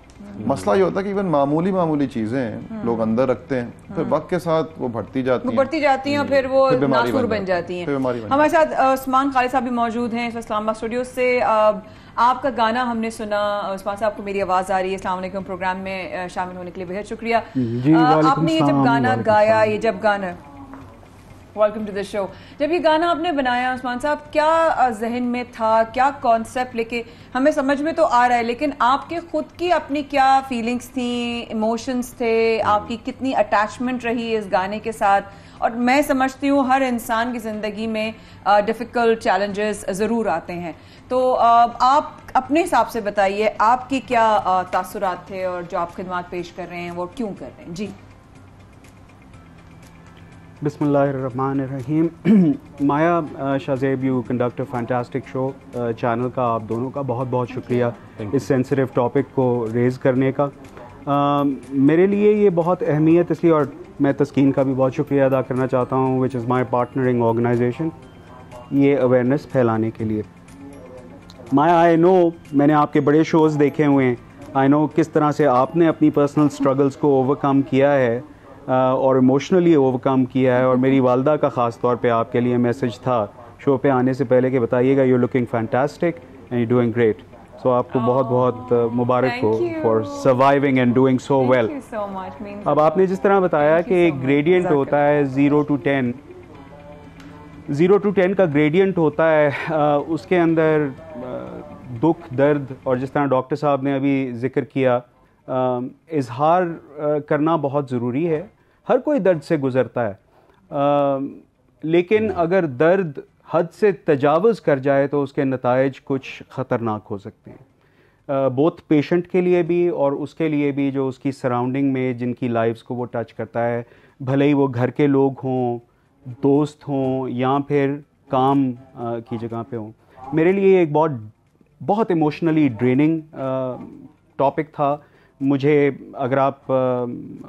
[SPEAKER 13] मसला ये होता है कि इवन मामूली चीजें लोग अंदर रखते हैं, फिर वक्त के साथ वो बढ़ती जाती हैं,
[SPEAKER 1] फिर वो नासूर बन जाती हैं। हमारे साथ उस्मान खालिद साहब भी मौजूद हैं इस्लामाबाद स्टूडियो से। आपका गाना हमने सुना, उस्मान साहब को मेरी आवाज आ रही है। अस्सलाम वालेकुम, प्रोग्राम में शामिल होने के लिए बेहद शुक्रिया। आपने ये जब गाना गाया, वेलकम टू द शो, जब ये गाना आपने बनाया उस्मान साहब, क्या जहन में था, क्या कॉन्सेप्ट लेके, हमें समझ में तो आ रहा है, लेकिन आपके खुद की अपनी क्या फीलिंग्स थी, इमोशंस थे, आपकी कितनी अटैचमेंट रही इस गाने के साथ? और मैं समझती हूँ हर इंसान की ज़िंदगी में डिफ़िकल्ट चैलेंजेस ज़रूर आते हैं, तो आप अपने हिसाब से बताइए आपकी क्या तासुरात थे और जो आप खिदमत पेश कर रहे हैं वो क्यों कर रहे हैं? जी
[SPEAKER 14] बिस्मिल्लाहिर्रहमानिर्रहीम। Maya, Shazeb, you conduct a fantastic show. Channel का आप दोनों का बहुत बहुत शुक्रिया इस सेंसिटिव टॉपिक को रेज़ करने का। मेरे लिए ये बहुत अहमियत इसलिए, और मैं तस्कीन का भी बहुत शुक्रिया अदा करना चाहता हूँ, which is my partnering organisation, ये अवेयरनेस फैलाने के लिए। माया, आई नो, मैंने आपके बड़े शोज़ देखे हुए हैं, आई नो किस तरह से आपने अपनी पर्सनल स्ट्रगल्स को ओवरकम किया है और इमोशनली ओवरकम किया है, और मेरी वालदा का ख़ास तौर पे आपके लिए मैसेज था शो पे आने से पहले कि बताइएगा you looking fantastic and you doing great. So आपको बहुत बहुत मुबारक हो for surviving and doing so well. अब आपने जिस तरह बताया कि एक ग्रेडियंट होता है 0 to 10, 0 to 10 का ग्रेडियंट होता है, उसके अंदर दुख, दर्द, और जिस तरह डॉक्टर साहब ने अभी जिक्र किया, इजहार करना बहुत ज़रूरी है। हर कोई दर्द से गुज़रता है, लेकिन अगर दर्द हद से तजावुज़ कर जाए तो उसके नताइज कुछ ख़तरनाक हो सकते हैं, बोथ पेशेंट के लिए भी और उसके लिए भी जो उसकी सराउंडिंग में जिनकी लाइफ्स को वो टच करता है, भले ही वो घर के लोग हों, दोस्त हों, या फिर काम की जगह पे हों। मेरे लिए एक बहुत इमोशनली ड्रेनिंग टॉपिक था। मुझे, अगर आप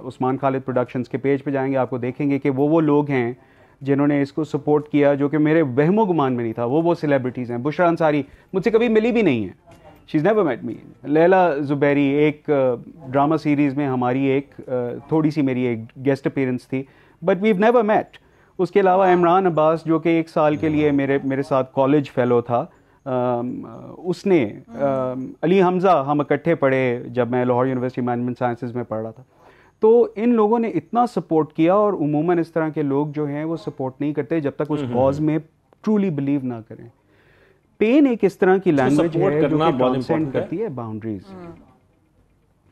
[SPEAKER 14] उस्मान खालिद प्रोडक्शंस के पेज पे जाएंगे आपको देखेंगे कि वो लोग हैं जिन्होंने इसको सपोर्ट किया, जो कि मेरे वहमो गुमान में नहीं था। वो सेलिब्रिटीज़ हैं। बुशरा अंसारी मुझसे कभी मिली भी नहीं है, she is never met me. Laila Zubairi, एक ड्रामा सीरीज़ में हमारी एक थोड़ी सी मेरी एक गेस्ट अपीयरेंस थी, but we have never met. उसके अलावा इमरान अब्बास, जो कि 1 साल के लिए मेरे साथ कॉलेज फेलो था, उसने, अली हमज़ा, हम इकट्ठे पढ़े जब मैं लाहौर यूनिवर्सिटी मैनेजमेंट साइंसेज में पढ़ रहा था। तो इन लोगों ने इतना सपोर्ट किया, और उमूमन इस तरह के लोग जो हैं वो सपोर्ट नहीं करते जब तक उस कॉज में ट्रूली बिलीव ना करें। पेन एक इस तरह की लैंग्वेज है जो कि ट्रांसेंड करती है बाउंड्रीज।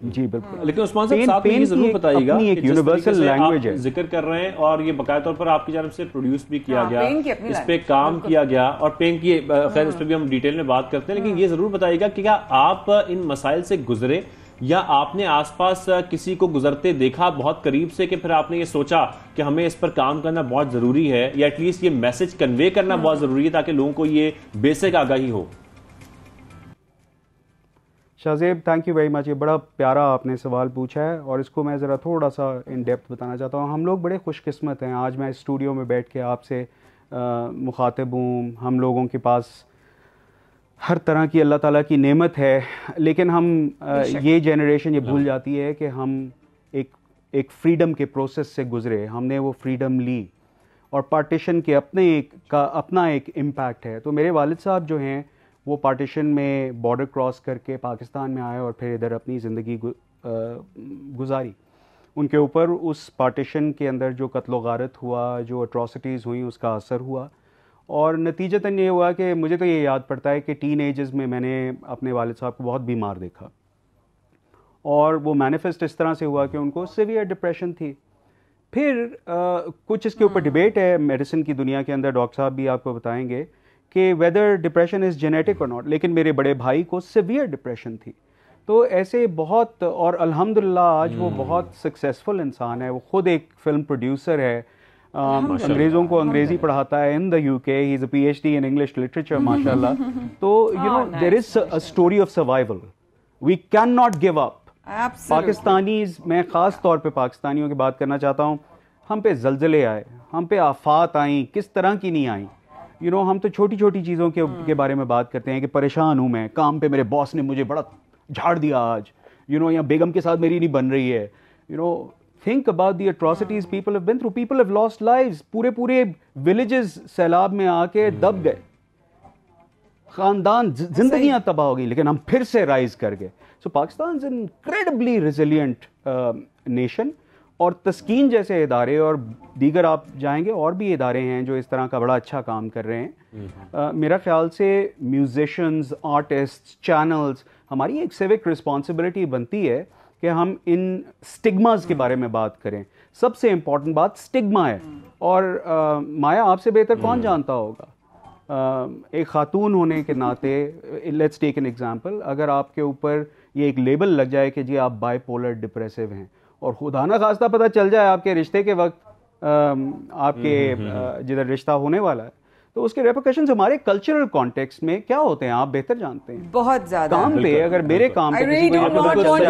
[SPEAKER 14] जी बिल्कुल।
[SPEAKER 2] लेकिन उस्मान साहब साथ में ये जरूर बताइएगा
[SPEAKER 14] अपनी एक यूनिवर्सल लैंग्वेज है,
[SPEAKER 2] जिक्र कर रहे हैं और ये बकायदा तौर पर आपकी जानब से प्रोड्यूस भी किया गया, इस पे काम
[SPEAKER 1] बिल्कुल।
[SPEAKER 2] किया गया और पेन की खैर इस पे भी हम डिटेल में बात करते हैं, लेकिन ये जरूर बताइएगा कि क्या आप इन मसाइल से गुजरे या आपने आसपास किसी को गुजरते देखा बहुत करीब से कि फिर आपने ये सोचा कि हमें इस पर काम करना बहुत जरूरी है या एटलीस्ट ये मैसेज कन्वे करना बहुत जरूरी है ताकि लोगों को ये बेसिक आगाही हो?
[SPEAKER 14] Shahzeb, thank you very much. ये बड़ा प्यारा आपने सवाल पूछा है और इसको मैं ज़रा थोड़ा सा इन डेप्थ बताना चाहता हूँ। हम लोग बड़े खुशकिस्मत हैं, आज मैं स्टूडियो में बैठ के आपसे मुखातिब हूँ। हम लोगों के पास हर तरह की अल्लाह ताला की नेमत है, लेकिन हम ये जनरेशन ये भूल जाती है कि हम एक फ्रीडम के प्रोसेस से गुज़रे, हमने वो फ्रीडम ली और पार्टीशन के अपना एक इम्पैक्ट है। तो मेरे वालिद साहब जो हैं वो पार्टीशन में बॉर्डर क्रॉस करके पाकिस्तान में आए और फिर इधर अपनी ज़िंदगी गुजारी। उनके ऊपर उस पार्टीशन के अंदर जो कत्ल गारत हुआ, जो अट्रॉसिटीज़ हुई, उसका असर हुआ और नतीजतन ये हुआ कि मुझे तो ये याद पड़ता है कि टीन एजेस में मैंने अपने वालिद साहब को बहुत बीमार देखा और वो मैनिफेस्ट इस तरह से हुआ कि उनको सीवियर डिप्रेशन थी। फिर कुछ इसके ऊपर डिबेट है मेडिसिन की दुनिया के अंदर, डॉक्टर साहब भी आपको बताएंगे कि वेदर डिप्रेशन इज़ जेनेटिक और नॉट, लेकिन मेरे बड़े भाई को सीवियर डिप्रेशन थी। तो ऐसे बहुत, और अल्हम्दुलिल्लाह आज वो बहुत सक्सेसफुल इंसान है, वो खुद एक फिल्म प्रोड्यूसर है, अंग्रेज़ों को अंग्रेज़ी पढ़ाता है in the UK, he is a PhD in English literature माशाल्लाह। तो you know there is a story of survival, we can not give up. Pakistanis, मैं ख़ास तौर पे पाकिस्तानियों की बात करना चाहता हूँ, हम पे ज़लज़ले आए, हम पे आफात आई, किस तरह की नहीं आई। यू नो हम तो छोटी छोटी चीज़ों के बारे में बात करते हैं कि परेशान हूँ मैं, काम पे मेरे बॉस ने मुझे बड़ा झाड़ दिया आज, यू नो, या बेगम के साथ मेरी नहीं बन रही है। You know think about the atrocities people have been through. People have lost lives. पूरे villages सैलाब में आके दब गए, खानदान, जिंदगियां तबाह हो गई, लेकिन हम फिर से राइज कर गए। So Pakistan is an incredibly resilient nation और तस्कीन जैसे इदारे और दीगर आप जाएंगे और भी इदारे हैं जो इस तरह का बड़ा अच्छा काम कर रहे हैं। मेरा ख्याल से म्यूजिशियंस, आर्टिस्ट, चैनल्स, हमारी एक सिविक रिस्पॉन्सिबिलिटी बनती है कि हम इन स्टिग्मास के बारे में बात करें। सबसे इम्पॉर्टेंट बात स्टिग्मा है और माया आपसे बेहतर कौन जानता होगा, एक खातून होने के नाते, लेट्स टेक एन एग्जांपल, अगर आपके ऊपर ये एक लेबल लग जाए कि जी आप बाइपोलर डिप्रेसिव हैं और खुदा ना खास्ता पता चल जाए आपके रिश्ते के वक्त आपके जिधर रिश्ता होने वाला है, तो उसके रेपरकशंस हमारे कल्चरल कॉन्टेक्स्ट में क्या होते हैं आप बेहतर जानते हैं।
[SPEAKER 1] बहुत ज्यादा
[SPEAKER 14] काम पे, अगर मेरे काम पे
[SPEAKER 2] और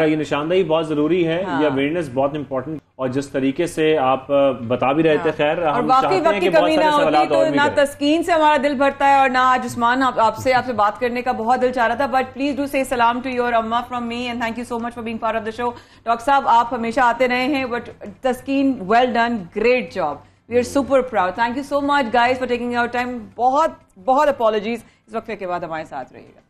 [SPEAKER 2] ये निशानदेही बहुत जरूरी है, ये अवेयरनेस बहुत इंपॉर्टेंट, और जिस तरीके से आप बता भी रहे थे, खैर हम चाहते हैं कि बहुत सारे सवाल
[SPEAKER 1] तो ना तस्कीन से हमारा दिल भरता है और ना आज उस्मान आपसे बात करने का बहुत दिल चाह रहा था, but please do say salaam to your amma from me and thank you so much for being part of the show. Doctor साहब आप हमेशा आते रहे हैं, but Taskeen well done, great job, we are super proud, thank you so much guys for taking our time. बहुत बहुत अपॉलॉजीज, इस वक्फे के बाद हमारे साथ रहिएगा।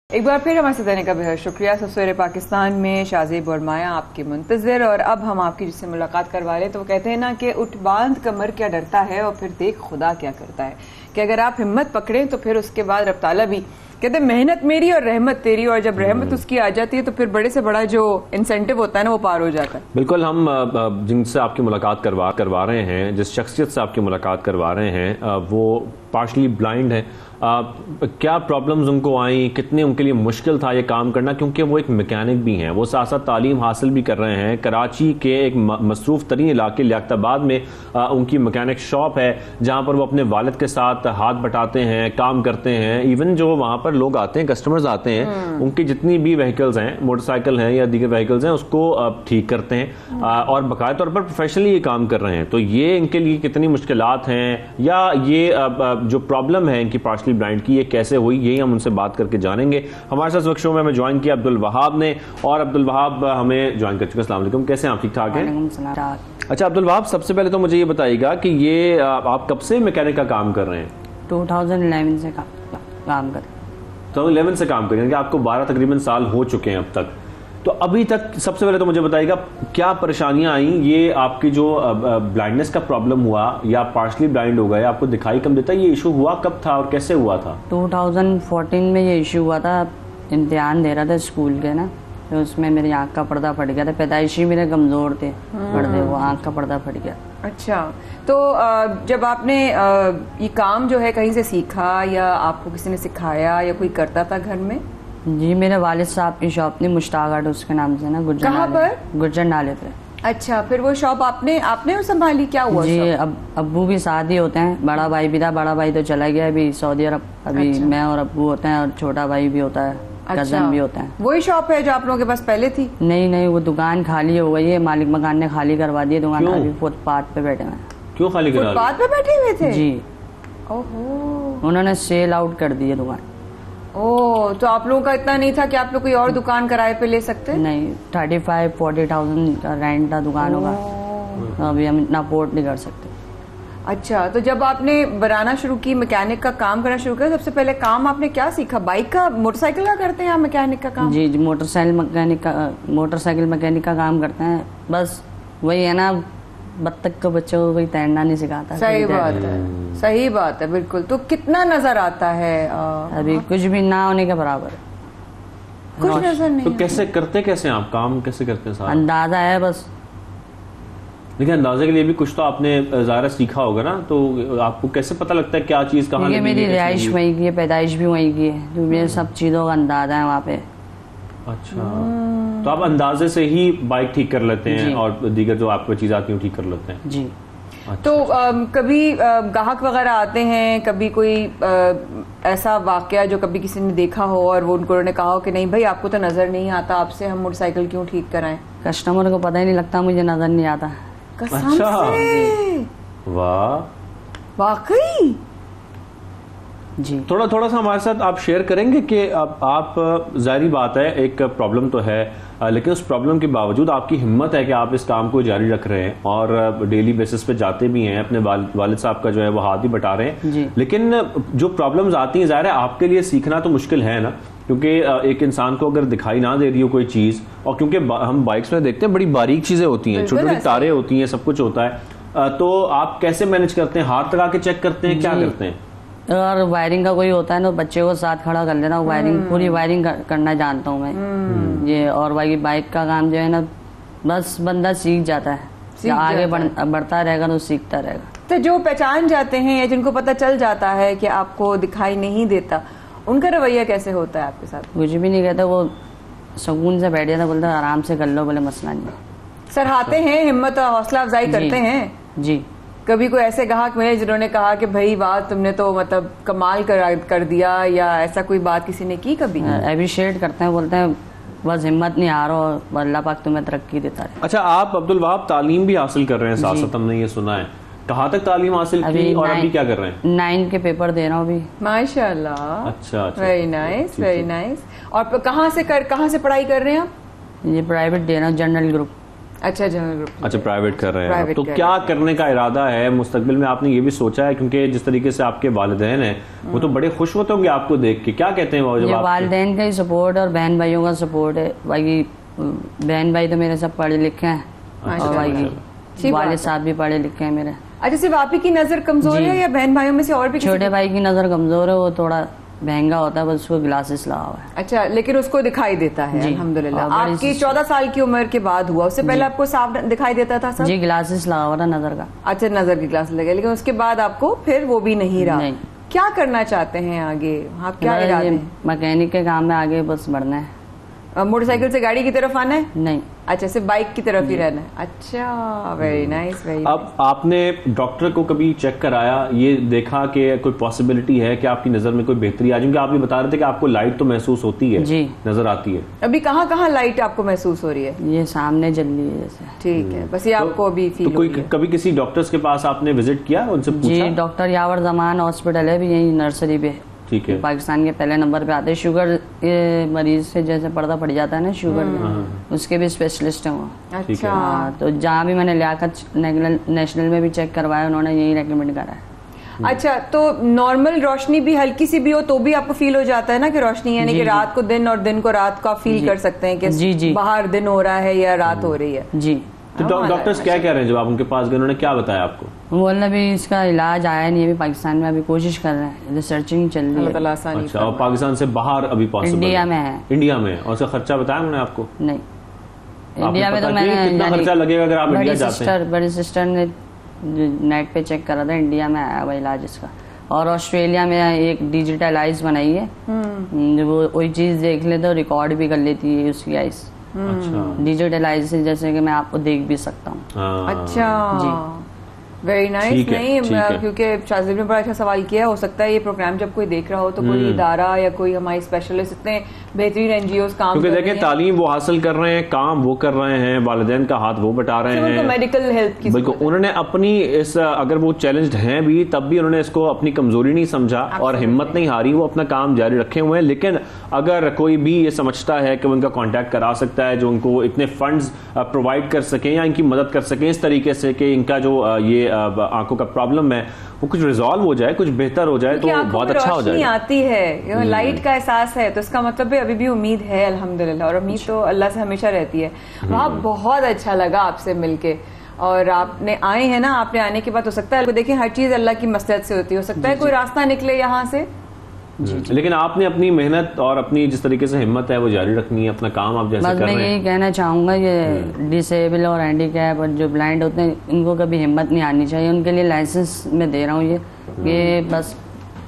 [SPEAKER 1] एक बार फिर हमारे साथ रहने का बेहद शुक्रिया। सवेरे पाकिस्तान में शाहजेब और माया आपके मुंतजर, और अब हम आपकी जिससे मुलाकात करवा रहे, तो वो कहते हैं ना कि उठ बांध कमर क्या डरता है और फिर देख खुदा क्या करता है, कि अगर आप हिम्मत पकड़ें तो फिर उसके बाद रब ताला भी कहते हैं मेहनत मेरी और रहमत तेरी, और जब रहमत उसकी आ जाती है तो फिर बड़े से बड़ा जो इंसेंटिव होता है ना वो पार हो जाता है।
[SPEAKER 2] बिल्कुल, हम जिनसे आपकी मुलाकात करवा रहे हैं, जिस शख्सियत से आपकी मुलाकात करवा रहे हैं, वो पार्शली ब्लाइंड है। क्या प्रॉब्लम्स उनको आई, कितने उनके लिए मुश्किल था ये काम करना, क्योंकि वो एक मैकेनिक भी हैं, वो साथ साथ तालीम हासिल भी कर रहे हैं। कराची के एक मसरूफ़ तरीन इलाके लियाकताबाद में उनकी मैकेनिक शॉप है, जहाँ पर वो अपने वालिद के साथ हाथ बटाते हैं, काम करते हैं। इवन जो वहाँ पर पर लोग आते हैं, कस्टमर्स आते हैं, उनकी जितनी भी व्हीकल्स हैं, मोटरसाइकिल हैं या दीगर व्हीकल्स हैं, उसको ठीक करते हैं और बाकायदा तौर पर प्रोफेशनली ये काम कर रहे हैं। तो ये इनके लिए कितनी मुश्किलात हैं या ये जो प्रॉब्लम है इनकी पार्शली ब्लाइंड की, ये कैसे हुई, यही हम उनसे बात करके जानेंगे। हमारे साथ वक्त शो में हमें ज्वाइन किया अब्दुल वहाब ने, और अब्दुल वहाब हमें ज्वाइन कर चुके। अस्सलाम वालेकुम, कैसे हैं आप? ठीक ठाक हैं? अच्छा अब्दुल वहाब, सबसे पहले तो मुझे ये बताइएगा कि ये आप कब से मैकेनिक का काम कर रहे हैं?
[SPEAKER 15] 2011 से काम कर
[SPEAKER 2] 2011 से काम कर रहे हैं, आपको 12 तकरीबन साल हो चुके हैं अब तक। तो अभी तक सबसे पहले तो मुझे बताइएगा क्या परेशानियां आई, ये आपकी जो ब्लाइंडनेस का प्रॉब्लम हुआ या पार्शली ब्लाइंड हो गए, आपको दिखाई कम देता, ये इशू हुआ कब था और कैसे हुआ था?
[SPEAKER 15] 2014 में ये इशू हुआ था, इम्तिहान दे रहा था स्कूल के ना, तो उसमें मेरी आँख का पर्दा फट गया था। पैदाइशी मेरे कमज़ोर थे पर्दे, वो आँख का पर्दा फट गया।
[SPEAKER 1] अच्छा, तो जब आपने ये काम जो है कहीं से सीखा या आपको किसी ने सिखाया या कोई करता था घर में?
[SPEAKER 15] जी, मेरे वालिद साहब की शॉप थी, मुश्ताक आर्ट उसके नाम से ना, गुर्जर।
[SPEAKER 1] कहाँ पर?
[SPEAKER 15] गुर्जर नाले पे।
[SPEAKER 1] अच्छा, फिर वो शॉप आपने संभाली? क्या हुआ? जी,
[SPEAKER 15] अब्बू भी साथ ही होते हैं, बड़ा भाई भी था, बड़ा भाई तो चला गया अभी सऊदी अरब। अभी अच्छा। मैं और अब्बू होते हैं और छोटा भाई भी होता है, कजन भी होता है।
[SPEAKER 1] वही शॉप है जो आप लोगों के पास पहले थी?
[SPEAKER 15] नहीं, वो दुकान खाली हो गई है, मालिक मकान ने खाली करवा दी दुकान। अभी फुटपाथ पे बैठे हैं।
[SPEAKER 2] क्यों खाली करा?
[SPEAKER 1] फुटपाथ पे बैठे हुए थे?
[SPEAKER 15] जी।
[SPEAKER 1] ओहो,
[SPEAKER 15] उन्होंने सेल आउट कर दी है दुकान।
[SPEAKER 1] ओह, तो आप लोगों का इतना नहीं था कि आप लोग कोई और दुकान किराए पे ले सकते?
[SPEAKER 15] नहीं, 35-40,000 का रेंट था दुकानों का, तो अभी हम इतना अफोर्ड नहीं कर सकते।
[SPEAKER 1] अच्छा, तो जब आपने बनाना शुरू की, मैकेनिक का काम करना शुरू किया, सबसे पहले काम आपने क्या सीखा? बाइक का, मोटरसाइकिल का करते हैं आप मैकेनिक का काम?
[SPEAKER 15] जी, मोटरसाइकिल मैकेनिक का काम करते हैं। बस वही है ना, बत्तख को बच्चों को कोई तैरना नहीं सिखाता।
[SPEAKER 1] सही बात है, सही बात है, बिल्कुल। तो कितना नजर आता है?
[SPEAKER 15] अभी कुछ भी ना होने के बराबर,
[SPEAKER 1] कुछ नजर नहीं।
[SPEAKER 2] तो कैसे करते, कैसे आप काम कैसे करते हैं? सारा
[SPEAKER 15] अंदाजा है बस।
[SPEAKER 2] लेकिन अंदाजे के लिए भी कुछ तो आपने ज़ाहिर सीखा होगा ना, तो आपको कैसे पता लगता है क्या चीज़ कहाँ?
[SPEAKER 15] मेरी रिहाइश वहीं की है, पैदाइश भी वहीं की है, तो मेरे सब चीज़ों का अंदाजा है वहाँ पे।
[SPEAKER 2] अच्छा, तो आप अंदाजे से ही बाइक ठीक कर लेते हैं और दीगर जो आपको चीज़ आती है ठीक कर लेते हैं?
[SPEAKER 15] जी।
[SPEAKER 2] अच्छा,
[SPEAKER 1] तो कभी ग्राहक वगैरह आते हैं, कभी कोई ऐसा वाकया जो कभी किसी ने देखा हो और वो उन्होंने कहा हो कि नहीं भाई आपको तो नजर नहीं आता, आपसे हम मोटरसाइकिल क्यों ठीक कराएं?
[SPEAKER 15] कस्टमर को पता ही नहीं लगता मुझे नजर नहीं आता।
[SPEAKER 1] कसम से?
[SPEAKER 2] वाह,
[SPEAKER 1] वाकई?
[SPEAKER 15] जी।
[SPEAKER 2] थोड़ा सा हमारे साथ आप शेयर करेंगे कि आप जाहिर बात है एक प्रॉब्लम तो है, लेकिन उस प्रॉब्लम के बावजूद आपकी हिम्मत है कि आप इस काम को जारी रख रहे हैं और डेली बेसिस पे जाते भी हैं, अपने वालिद साहब का जो है वो हाथ भी बटा रहे हैं। लेकिन जो प्रॉब्लम्स आती हैं, जाहिर है आपके लिए सीखना तो मुश्किल है ना, क्योंकि एक इंसान को अगर दिखाई ना दे रही हो कोई चीज़, और क्योंकि हम बाइक्स में देखते हैं बड़ी बारीक चीज़ें होती हैं, छोटी छोटी तारें होती हैं, सब कुछ होता है, तो आप कैसे मैनेज करते हैं? हाथ लगा के चेक करते हैं, क्या करते हैं?
[SPEAKER 15] और वायरिंग का कोई होता है ना, बच्चे को साथ खड़ा कर लेना, वायरिंग पूरी वायरिंग करना जानता हूँ मैं ये। और बाइक का काम जो है ना, बस बंदा सीख जाता है, आगे बढ़ता रहेगा तो सीखता रहेगा।
[SPEAKER 1] तो जो पहचान जाते हैं या जिनको पता चल जाता है कि आपको दिखाई नहीं देता, उनका रवैया कैसे होता है आपके साथ?
[SPEAKER 15] कुछ भी नहीं कहता, वो सुकून से बैठ जाता, बोलता आराम से कर लो, बोले मसला नहीं।
[SPEAKER 1] सराहते हैं, हिम्मत और हौसला अफजाई करते हैं?
[SPEAKER 15] जी।
[SPEAKER 1] कभी कोई ऐसे ग्राहक मिले जिन्होंने कहा कि भाई वाह तुमने तो मतलब कमाल कर दिया, या ऐसा कोई बात किसी ने की कभी?
[SPEAKER 15] अप्रिशिएट करते हैं, बोलते हैं बस हिम्मत नहीं हारो, अल्लाह पाक तुम्हें तरक्की देता है।
[SPEAKER 2] अच्छा, आप अब्दुल वहाब तालीम भी हासिल कर रहे हैं साथ साथ, हमने ये सुना है, कहाँ तक तालीम हासिल की और अभी क्या कर रहे हैं?
[SPEAKER 15] 9 के पेपर दे रहा हूँ अभी।
[SPEAKER 1] माशाल्लाह।
[SPEAKER 2] अच्छा,
[SPEAKER 1] वेरी नाइस, वेरी नाइस। और कहाँ से पढ़ाई कर रहे हैं आप?
[SPEAKER 15] ये प्राइवेट दे रहा हूँ, जनरल ग्रुप।
[SPEAKER 1] अच्छा, जनरल ग्रुप।
[SPEAKER 2] अच्छा, प्राइवेट कर रहे हैं। तो क्या करने का इरादा है मुस्तकबिल में? आपने ये भी सोचा है? क्योंकि जिस तरीके से आपके वालिदैन हैं वो तो बड़े खुश होते होंगे आपको देख के, क्या कहते हैं वो?
[SPEAKER 15] वालिदैन का ही सपोर्ट और बहन भाइयों का सपोर्ट है। बाकी बहन भाई तो मेरे सब पढ़े लिखे हैं, और बाकी वालिद साहब भी पढ़े लिखे हैं मेरे।
[SPEAKER 1] अच्छा, सिर्फ आप ही की नजर कमजोर है या बहन भाइयों में से और भी?
[SPEAKER 15] छोटे भाई की नजर कमजोर है, वो थोड़ा महंगा होता है, बस उसको ग्लासेस लगा हुआ है।
[SPEAKER 1] अच्छा, लेकिन उसको दिखाई देता है अल्हम्दुलिल्लाह। आपकी 14 साल की उम्र के बाद हुआ, उससे पहले आपको साफ दिखाई देता था सब?
[SPEAKER 15] जी, ग्लासेस लगा हुआ था नजर का।
[SPEAKER 1] अच्छा, नजर की ग्लासेस लगे, लेकिन उसके बाद आपको फिर वो भी नहीं रहा। क्या करना चाहते हैं आगे? आप क्या इरादे हैं?
[SPEAKER 15] मैकेनिक के काम में आगे बस बढ़ना है।
[SPEAKER 1] मोटरसाइकिल से गाड़ी की तरफ आना है?
[SPEAKER 15] नहीं।
[SPEAKER 1] अच्छा, सिर्फ बाइक की तरफ ही रहना है। अच्छा, वेरी नाइस, वेरी।
[SPEAKER 2] अब आपने डॉक्टर को कभी चेक कराया, ये देखा कि कोई पॉसिबिलिटी है कि आपकी नजर में कोई बेहतरी आ जाए? आप ये बता रहे थे कि आपको लाइट तो महसूस होती है,
[SPEAKER 15] जी,
[SPEAKER 2] नजर आती है।
[SPEAKER 1] अभी कहाँ कहाँ लाइट आपको महसूस हो रही है?
[SPEAKER 15] ये सामने जल रही है जैसे।
[SPEAKER 1] ठीक है, बस ये आपको अभी फील
[SPEAKER 2] तो कोई कभी किसी डॉक्टर्स के पास आपने विजिट किया, उनसे पूछा?
[SPEAKER 15] जी, डॉक्टर यावर जमान हॉस्पिटल है भी यही नर्सरी पे।
[SPEAKER 2] ठीक है।
[SPEAKER 15] पाकिस्तान के पहले नंबर पे आते हैं। शुगर के मरीज से जैसे पर्दा पड़ जाता है ना शुगर में, उसके भी स्पेशलिस्ट हैं वो।
[SPEAKER 1] अच्छा।
[SPEAKER 15] तो जहाँ भी मैंने लियाकत नेशनल में भी चेक करवाया, उन्होंने यही रेकमेंड करा है।
[SPEAKER 1] अच्छा, तो नॉर्मल रोशनी भी हल्की सी भी हो तो भी आपको फील हो जाता है ना कि रोशनी, यानी कि रात को दिन और दिन को रात को आप फील कर सकते हैं कि बाहर दिन हो रहा है या रात हो रही है?
[SPEAKER 15] जी।
[SPEAKER 2] तो डॉक्टर्स क्या कह रहे हैं जब आप उनके पास गए, उन्होंने क्या बताया आपको?
[SPEAKER 15] बोलना भी इसका इलाज आया नहीं, अभी पाकिस्तान में अभी कोशिश कर रहे हैं, रिसर्चिंग चल रही है।
[SPEAKER 2] अच्छा, और पाकिस्तान से बाहर अभी पॉसिबल?
[SPEAKER 15] इंडिया में है।
[SPEAKER 2] इंडिया में? और उसका खर्चा बताया उन्होंने आपको?
[SPEAKER 15] नहीं, इंडिया में तो मैंने
[SPEAKER 2] कितना खर्चा लगेगा अगर आप इंडिया जाते हैं?
[SPEAKER 15] बड़ी सिस्टर ने नेट पे चेक करा था, इंडिया में आया हुआ इलाज इसका। और ऑस्ट्रेलिया में एक डिजिटलाइज बनाई है, वो वही चीज देख ले तो रिकॉर्ड भी कर लेती है उसकी आइस।
[SPEAKER 2] अच्छा।
[SPEAKER 15] डिजिटलाइज से जैसे कि मैं आपको देख भी सकता हूँ।
[SPEAKER 1] अच्छा
[SPEAKER 15] जी,
[SPEAKER 1] वेरी नाइस। नहीं, क्योंकि शाहजेब ने बड़ा अच्छा सवाल किया। हो सकता है ये प्रोग्राम जब कोई देख रहा हो तो कोई इदारा या कोई हमारी स्पेशलिस्ट, इतने बेहतरीन एनजीओज काम
[SPEAKER 2] क्योंकि देखें तालीम वो हासिल कर रहे हैं, काम वो कर रहे हैं, वालिदैन का हाथ वो बटा रहे हैं,
[SPEAKER 1] मेडिकल हेल्थ की।
[SPEAKER 2] बिल्कुल, उन्होंने अपनी इस अगर वो चैलेंज्ड हैं भी तब भी उन्होंने इसको अपनी कमजोरी नहीं समझा और हिम्मत नहीं हारी, वो अपना काम जारी रखे हुए हैं। लेकिन अगर कोई भी ये समझता है कि वो इनका कॉन्टैक्ट करा सकता है जो उनको इतने फंड्स प्रोवाइड कर सकें या इनकी मदद कर सकें इस तरीके से कि इनका जो ये आंखों का प्रॉब्लम है वो कुछ रिजॉल्व हो जाए, कुछ बेहतर हो जाए तो बहुत अच्छा हो जाए।
[SPEAKER 1] आती है, लाइट का एहसास है, तो इसका मतलब भी अभी भी उम्मीद है अल्हम्दुलिल्लाह, और उम्मीद तो अल्लाह से हमेशा रहती है। वहाँ बहुत अच्छा लगा आपसे मिलके, और आपने आए हैं ना, आपने आने के बाद हो सकता है देखिए हर चीज अल्लाह की मसलहत से होती है, हो सकता है कोई रास्ता निकले यहाँ से।
[SPEAKER 2] लेकिन आपने अपनी मेहनत और अपनी जिस तरीके से हिम्मत है वो जारी रखनी है, अपना काम आप जैसे कर रहे हैं।
[SPEAKER 15] मैं यही कहना चाहूँगा ये डिसेबल और हैंडीकैप और जो ब्लाइंड होते हैं इनको कभी हिम्मत नहीं आनी चाहिए। उनके लिए लाइसेंस में दे रहा हूँ ये बस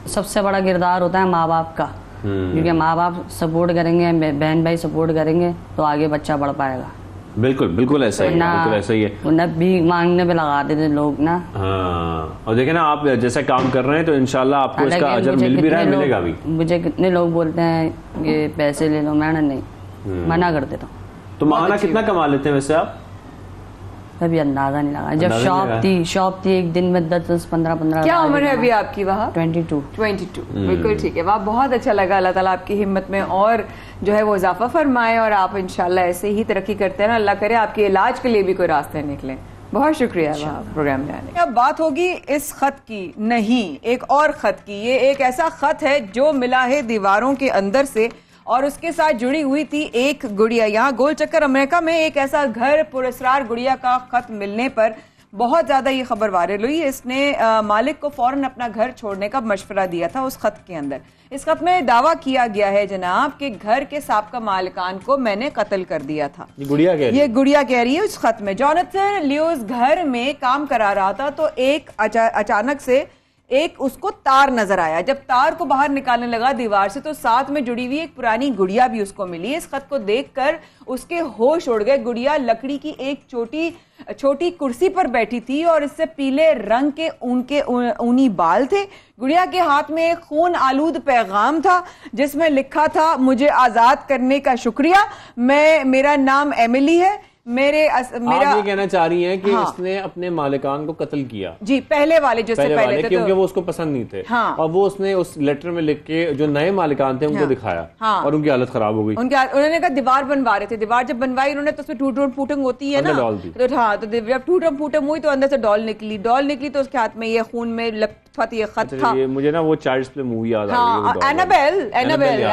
[SPEAKER 15] सबसे बड़ा किरदार होता है माँ बाप का, क्योंकि माँ बाप सपोर्ट करेंगे, बहन भाई सपोर्ट करेंगे तो आगे बच्चा बढ़ पाएगा।
[SPEAKER 2] बिल्कुल बिल्कुल ऐसा ही है, बिल्कुल ऐसा ही है।
[SPEAKER 15] न भीख मांगने पे लगाते थे लोग ना।
[SPEAKER 2] हाँ, और देखे ना आप जैसे काम कर रहे हैं तो इंशाल्लाह आपको इसका अजर मिल भी रहा है, मिलेगा भी।
[SPEAKER 15] मुझे कितने लोग बोलते हैं ये पैसे ले लो, मैंने नहीं, मना कर देता हूँ।
[SPEAKER 2] तो माहाना कितना कमा लेते हैं वैसे आप?
[SPEAKER 15] कभी अंदाजा नहीं लगा। जब शॉप थी एक दिन में 10-15
[SPEAKER 1] क्या उम्र है अभी आपकी? वहाँ
[SPEAKER 15] 22।
[SPEAKER 1] बिल्कुल ठीक है। वहाँ बहुत अच्छा लगा। अल्लाह ताला आपकी हिम्मत में और जो है वो इजाफा फरमाए और आप इंशाल्लाह ऐसे ही तरक्की करते हैं ना, अल्लाह करे आपके इलाज के लिए भी कोई रास्ते निकले। बहुत शुक्रिया प्रोग्राम में आने। अब बात होगी इस खत की, नहीं एक और खत की। ये एक ऐसा खत है जो मिला है दीवारों के अंदर से और उसके साथ जुड़ी हुई थी एक गुड़िया। यहाँ गोल चक्कर अमेरिका में एक ऐसा घर पुरस्कार गुड़िया का खत मिलने पर बहुत ज्यादा ये खबर वायरल हुई। इसने मालिक को फौरन अपना घर छोड़ने का मशवरा दिया था। उस खत के अंदर इस खत में दावा किया गया है जनाब कि घर के साबका मालिकान को मैंने कत्ल कर दिया था।
[SPEAKER 2] ये गुड़िया कह रही है उस खत में। जॉनथन ल्यूज घर में काम करा रहा था तो एक अचानक से एक उसको तार नजर आया। जब तार को बाहर निकालने लगा दीवार से तो साथ में जुड़ी हुई एक पुरानी गुड़िया भी उसको मिली। इस खत को देखकर उसके होश उड़ गए। गुड़िया लकड़ी की एक छोटी कुर्सी पर बैठी थी और इससे पीले रंग के ऊनी बाल थे। गुड़िया के हाथ में एक खून आलूद पैगाम था जिसमें लिखा था, मुझे आजाद करने का शुक्रिया, मेरा नाम एमिली है। आप ये कहना चाह रही हैं कि इसने अपने मालिकान को कत्ल किया?
[SPEAKER 1] जी, पहले वाले जो पहले थे,
[SPEAKER 2] क्योंकि वो उसको पसंद नहीं थे।
[SPEAKER 1] हाँ।
[SPEAKER 2] और वो उसने उस लेटर में लिख के जो नए मालिकान थे उनको दिखाया।
[SPEAKER 1] हाँ।
[SPEAKER 2] और उनकी हालत खराब हो गई।
[SPEAKER 1] उन्होंने कहा दीवार बनवा रहे थे, दीवार जब बनवाई उन्होंने तो उसमें टूट फूटंग होती है ना, तो हाँ, तो जब टूटम फूटम हुई तो अंदर से डॉल निकली तो उसके हाथ में ये खून में ये खत था।
[SPEAKER 2] मुझे ना वो चाइल्ड्स प्ले मूवी याद आ रही है,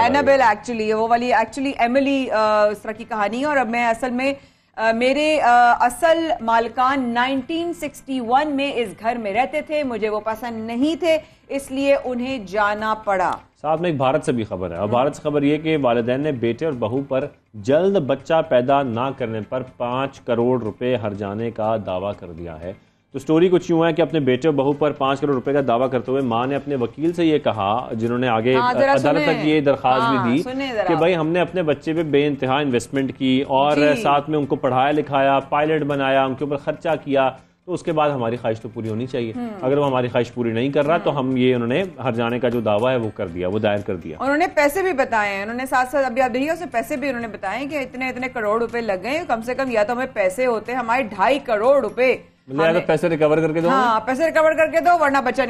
[SPEAKER 1] एनाबेल एक्चुअली वो वाली एक्चुअली एमिली इस तरह की कहानी है। और अब मैं असल में मेरे असल मालिकान 1961 में इस घर में रहते थे, मुझे वो पसंद नहीं थे इसलिए उन्हें जाना पड़ा।
[SPEAKER 2] साथ में एक भारत से भी खबर है और भारत से खबर यह कि वालिदैन ने बेटे और बहू पर जल्द बच्चा पैदा ना करने पर 5 करोड़ रुपए हर्जाने का दावा कर दिया है। तो स्टोरी कुछ यूं है कि अपने बेटे और बहू पर 5 करोड़ रुपए का दावा करते हुए मां ने अपने वकील से ये कहा, जिन्होंने आगे अदालत तक ये दरखास्त भी दी कि भाई हमने अपने बच्चे पे बेइंतहा इन्वेस्टमेंट की और साथ में उनको पढ़ाया लिखाया, पायलट बनाया, उनके ऊपर खर्चा किया, तो उसके बाद हमारी ख्वाहिश तो पूरी होनी चाहिए। अगर वो हमारी ख्वाहिश पूरी नहीं कर रहा तो हम ये उन्होंने हर जाने का जो दावा है वो कर दिया, वो दायर कर दिया।
[SPEAKER 1] उन्होंने पैसे भी बताए हैं, उन्होंने साथ साथ अभी आप देखिए उसमें पैसे भी उन्होंने बताए कि इतने इतने करोड़ रुपए लग गए, कम से कम या तो हमें पैसे होते हमारे 2.5 करोड़ रुपए,
[SPEAKER 2] मतलब पैसे रिकवर करके दो।
[SPEAKER 1] हाँ, पैसे रिकवर करके दो, वरना बच्चा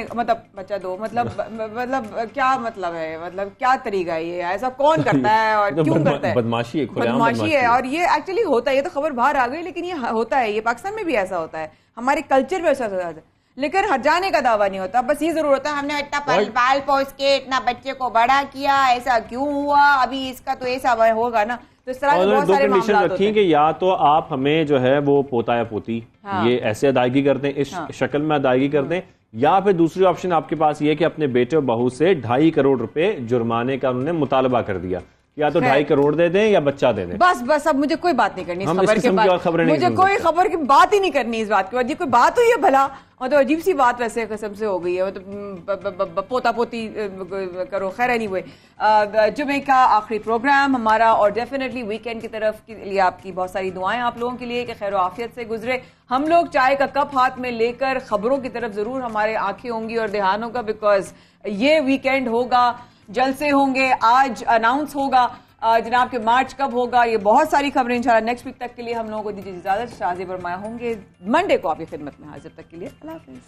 [SPEAKER 1] बच्चा दो। मतलब क्या मतलब है, मतलब क्या तरीका है ये, ऐसा कौन करता है और क्यों करता है?
[SPEAKER 2] बदमाशी
[SPEAKER 1] है। और ये एक्चुअली होता है, ये तो खबर बाहर आ गई लेकिन ये होता है, ये पाकिस्तान में भी ऐसा होता है, हमारे कल्चर में ऐसा होता है, लेकिन हट जाने का दावा नहीं होता। बस ये जरूर होता है हमने इतना पाल पोस के इतना बच्चे को बड़ा किया, ऐसा क्यों हुआ, अभी इसका तो ऐसा होगा ना। तो इस तरह के बहुत सारे मामलात होते हैं
[SPEAKER 2] कि या तो आप हमें जो है वो पोता या पोती ये ऐसे अदायगी करते हैं, इस शक्ल में अदायगी करते हैं, या फिर दूसरी ऑप्शन आपके पास ये कि अपने बेटे और बहू से 2.5 करोड़ रुपए जुर्माने का उन्होंने मुतालबा कर दिया, या तो 2.5 करोड़ दे दें या बच्चा दे दें।
[SPEAKER 1] बस अब मुझे कोई बात नहीं करनी इस खबर के बाद, मुझे कोई खबर की बात ही नहीं करनी इस बात के बाद। ये कोई बात हुई है भला? मतलब अजीब सी बात वैसे कसम से हो गई है, मतलब पोता पोती करो। खैर एनीवे, जुमे का आखिरी प्रोग्राम हमारा, और डेफिनेटली वीकेंड की तरफ के लिए आपकी बहुत सारी दुआएं आप लोगों के लिए कि खैर आफियत से गुजरे। हम लोग चाय का कप हाथ में लेकर खबरों की तरफ जरूर हमारे आंखें होंगी और ध्यानों का, बिकॉज ये वीकेंड होगा, जलसे होंगे, आज अनाउंस होगा जनाब के मार्च कब होगा, ये बहुत सारी खबरें इंशाल्लाह नेक्स्ट वीक तक के लिए हम लोगों को दीजिए इजाजत। शाज़ी फरमाया होंगे मंडे को आपकी खिदमत में हाजिर, तक के लिए अल्लाह हाफिज़।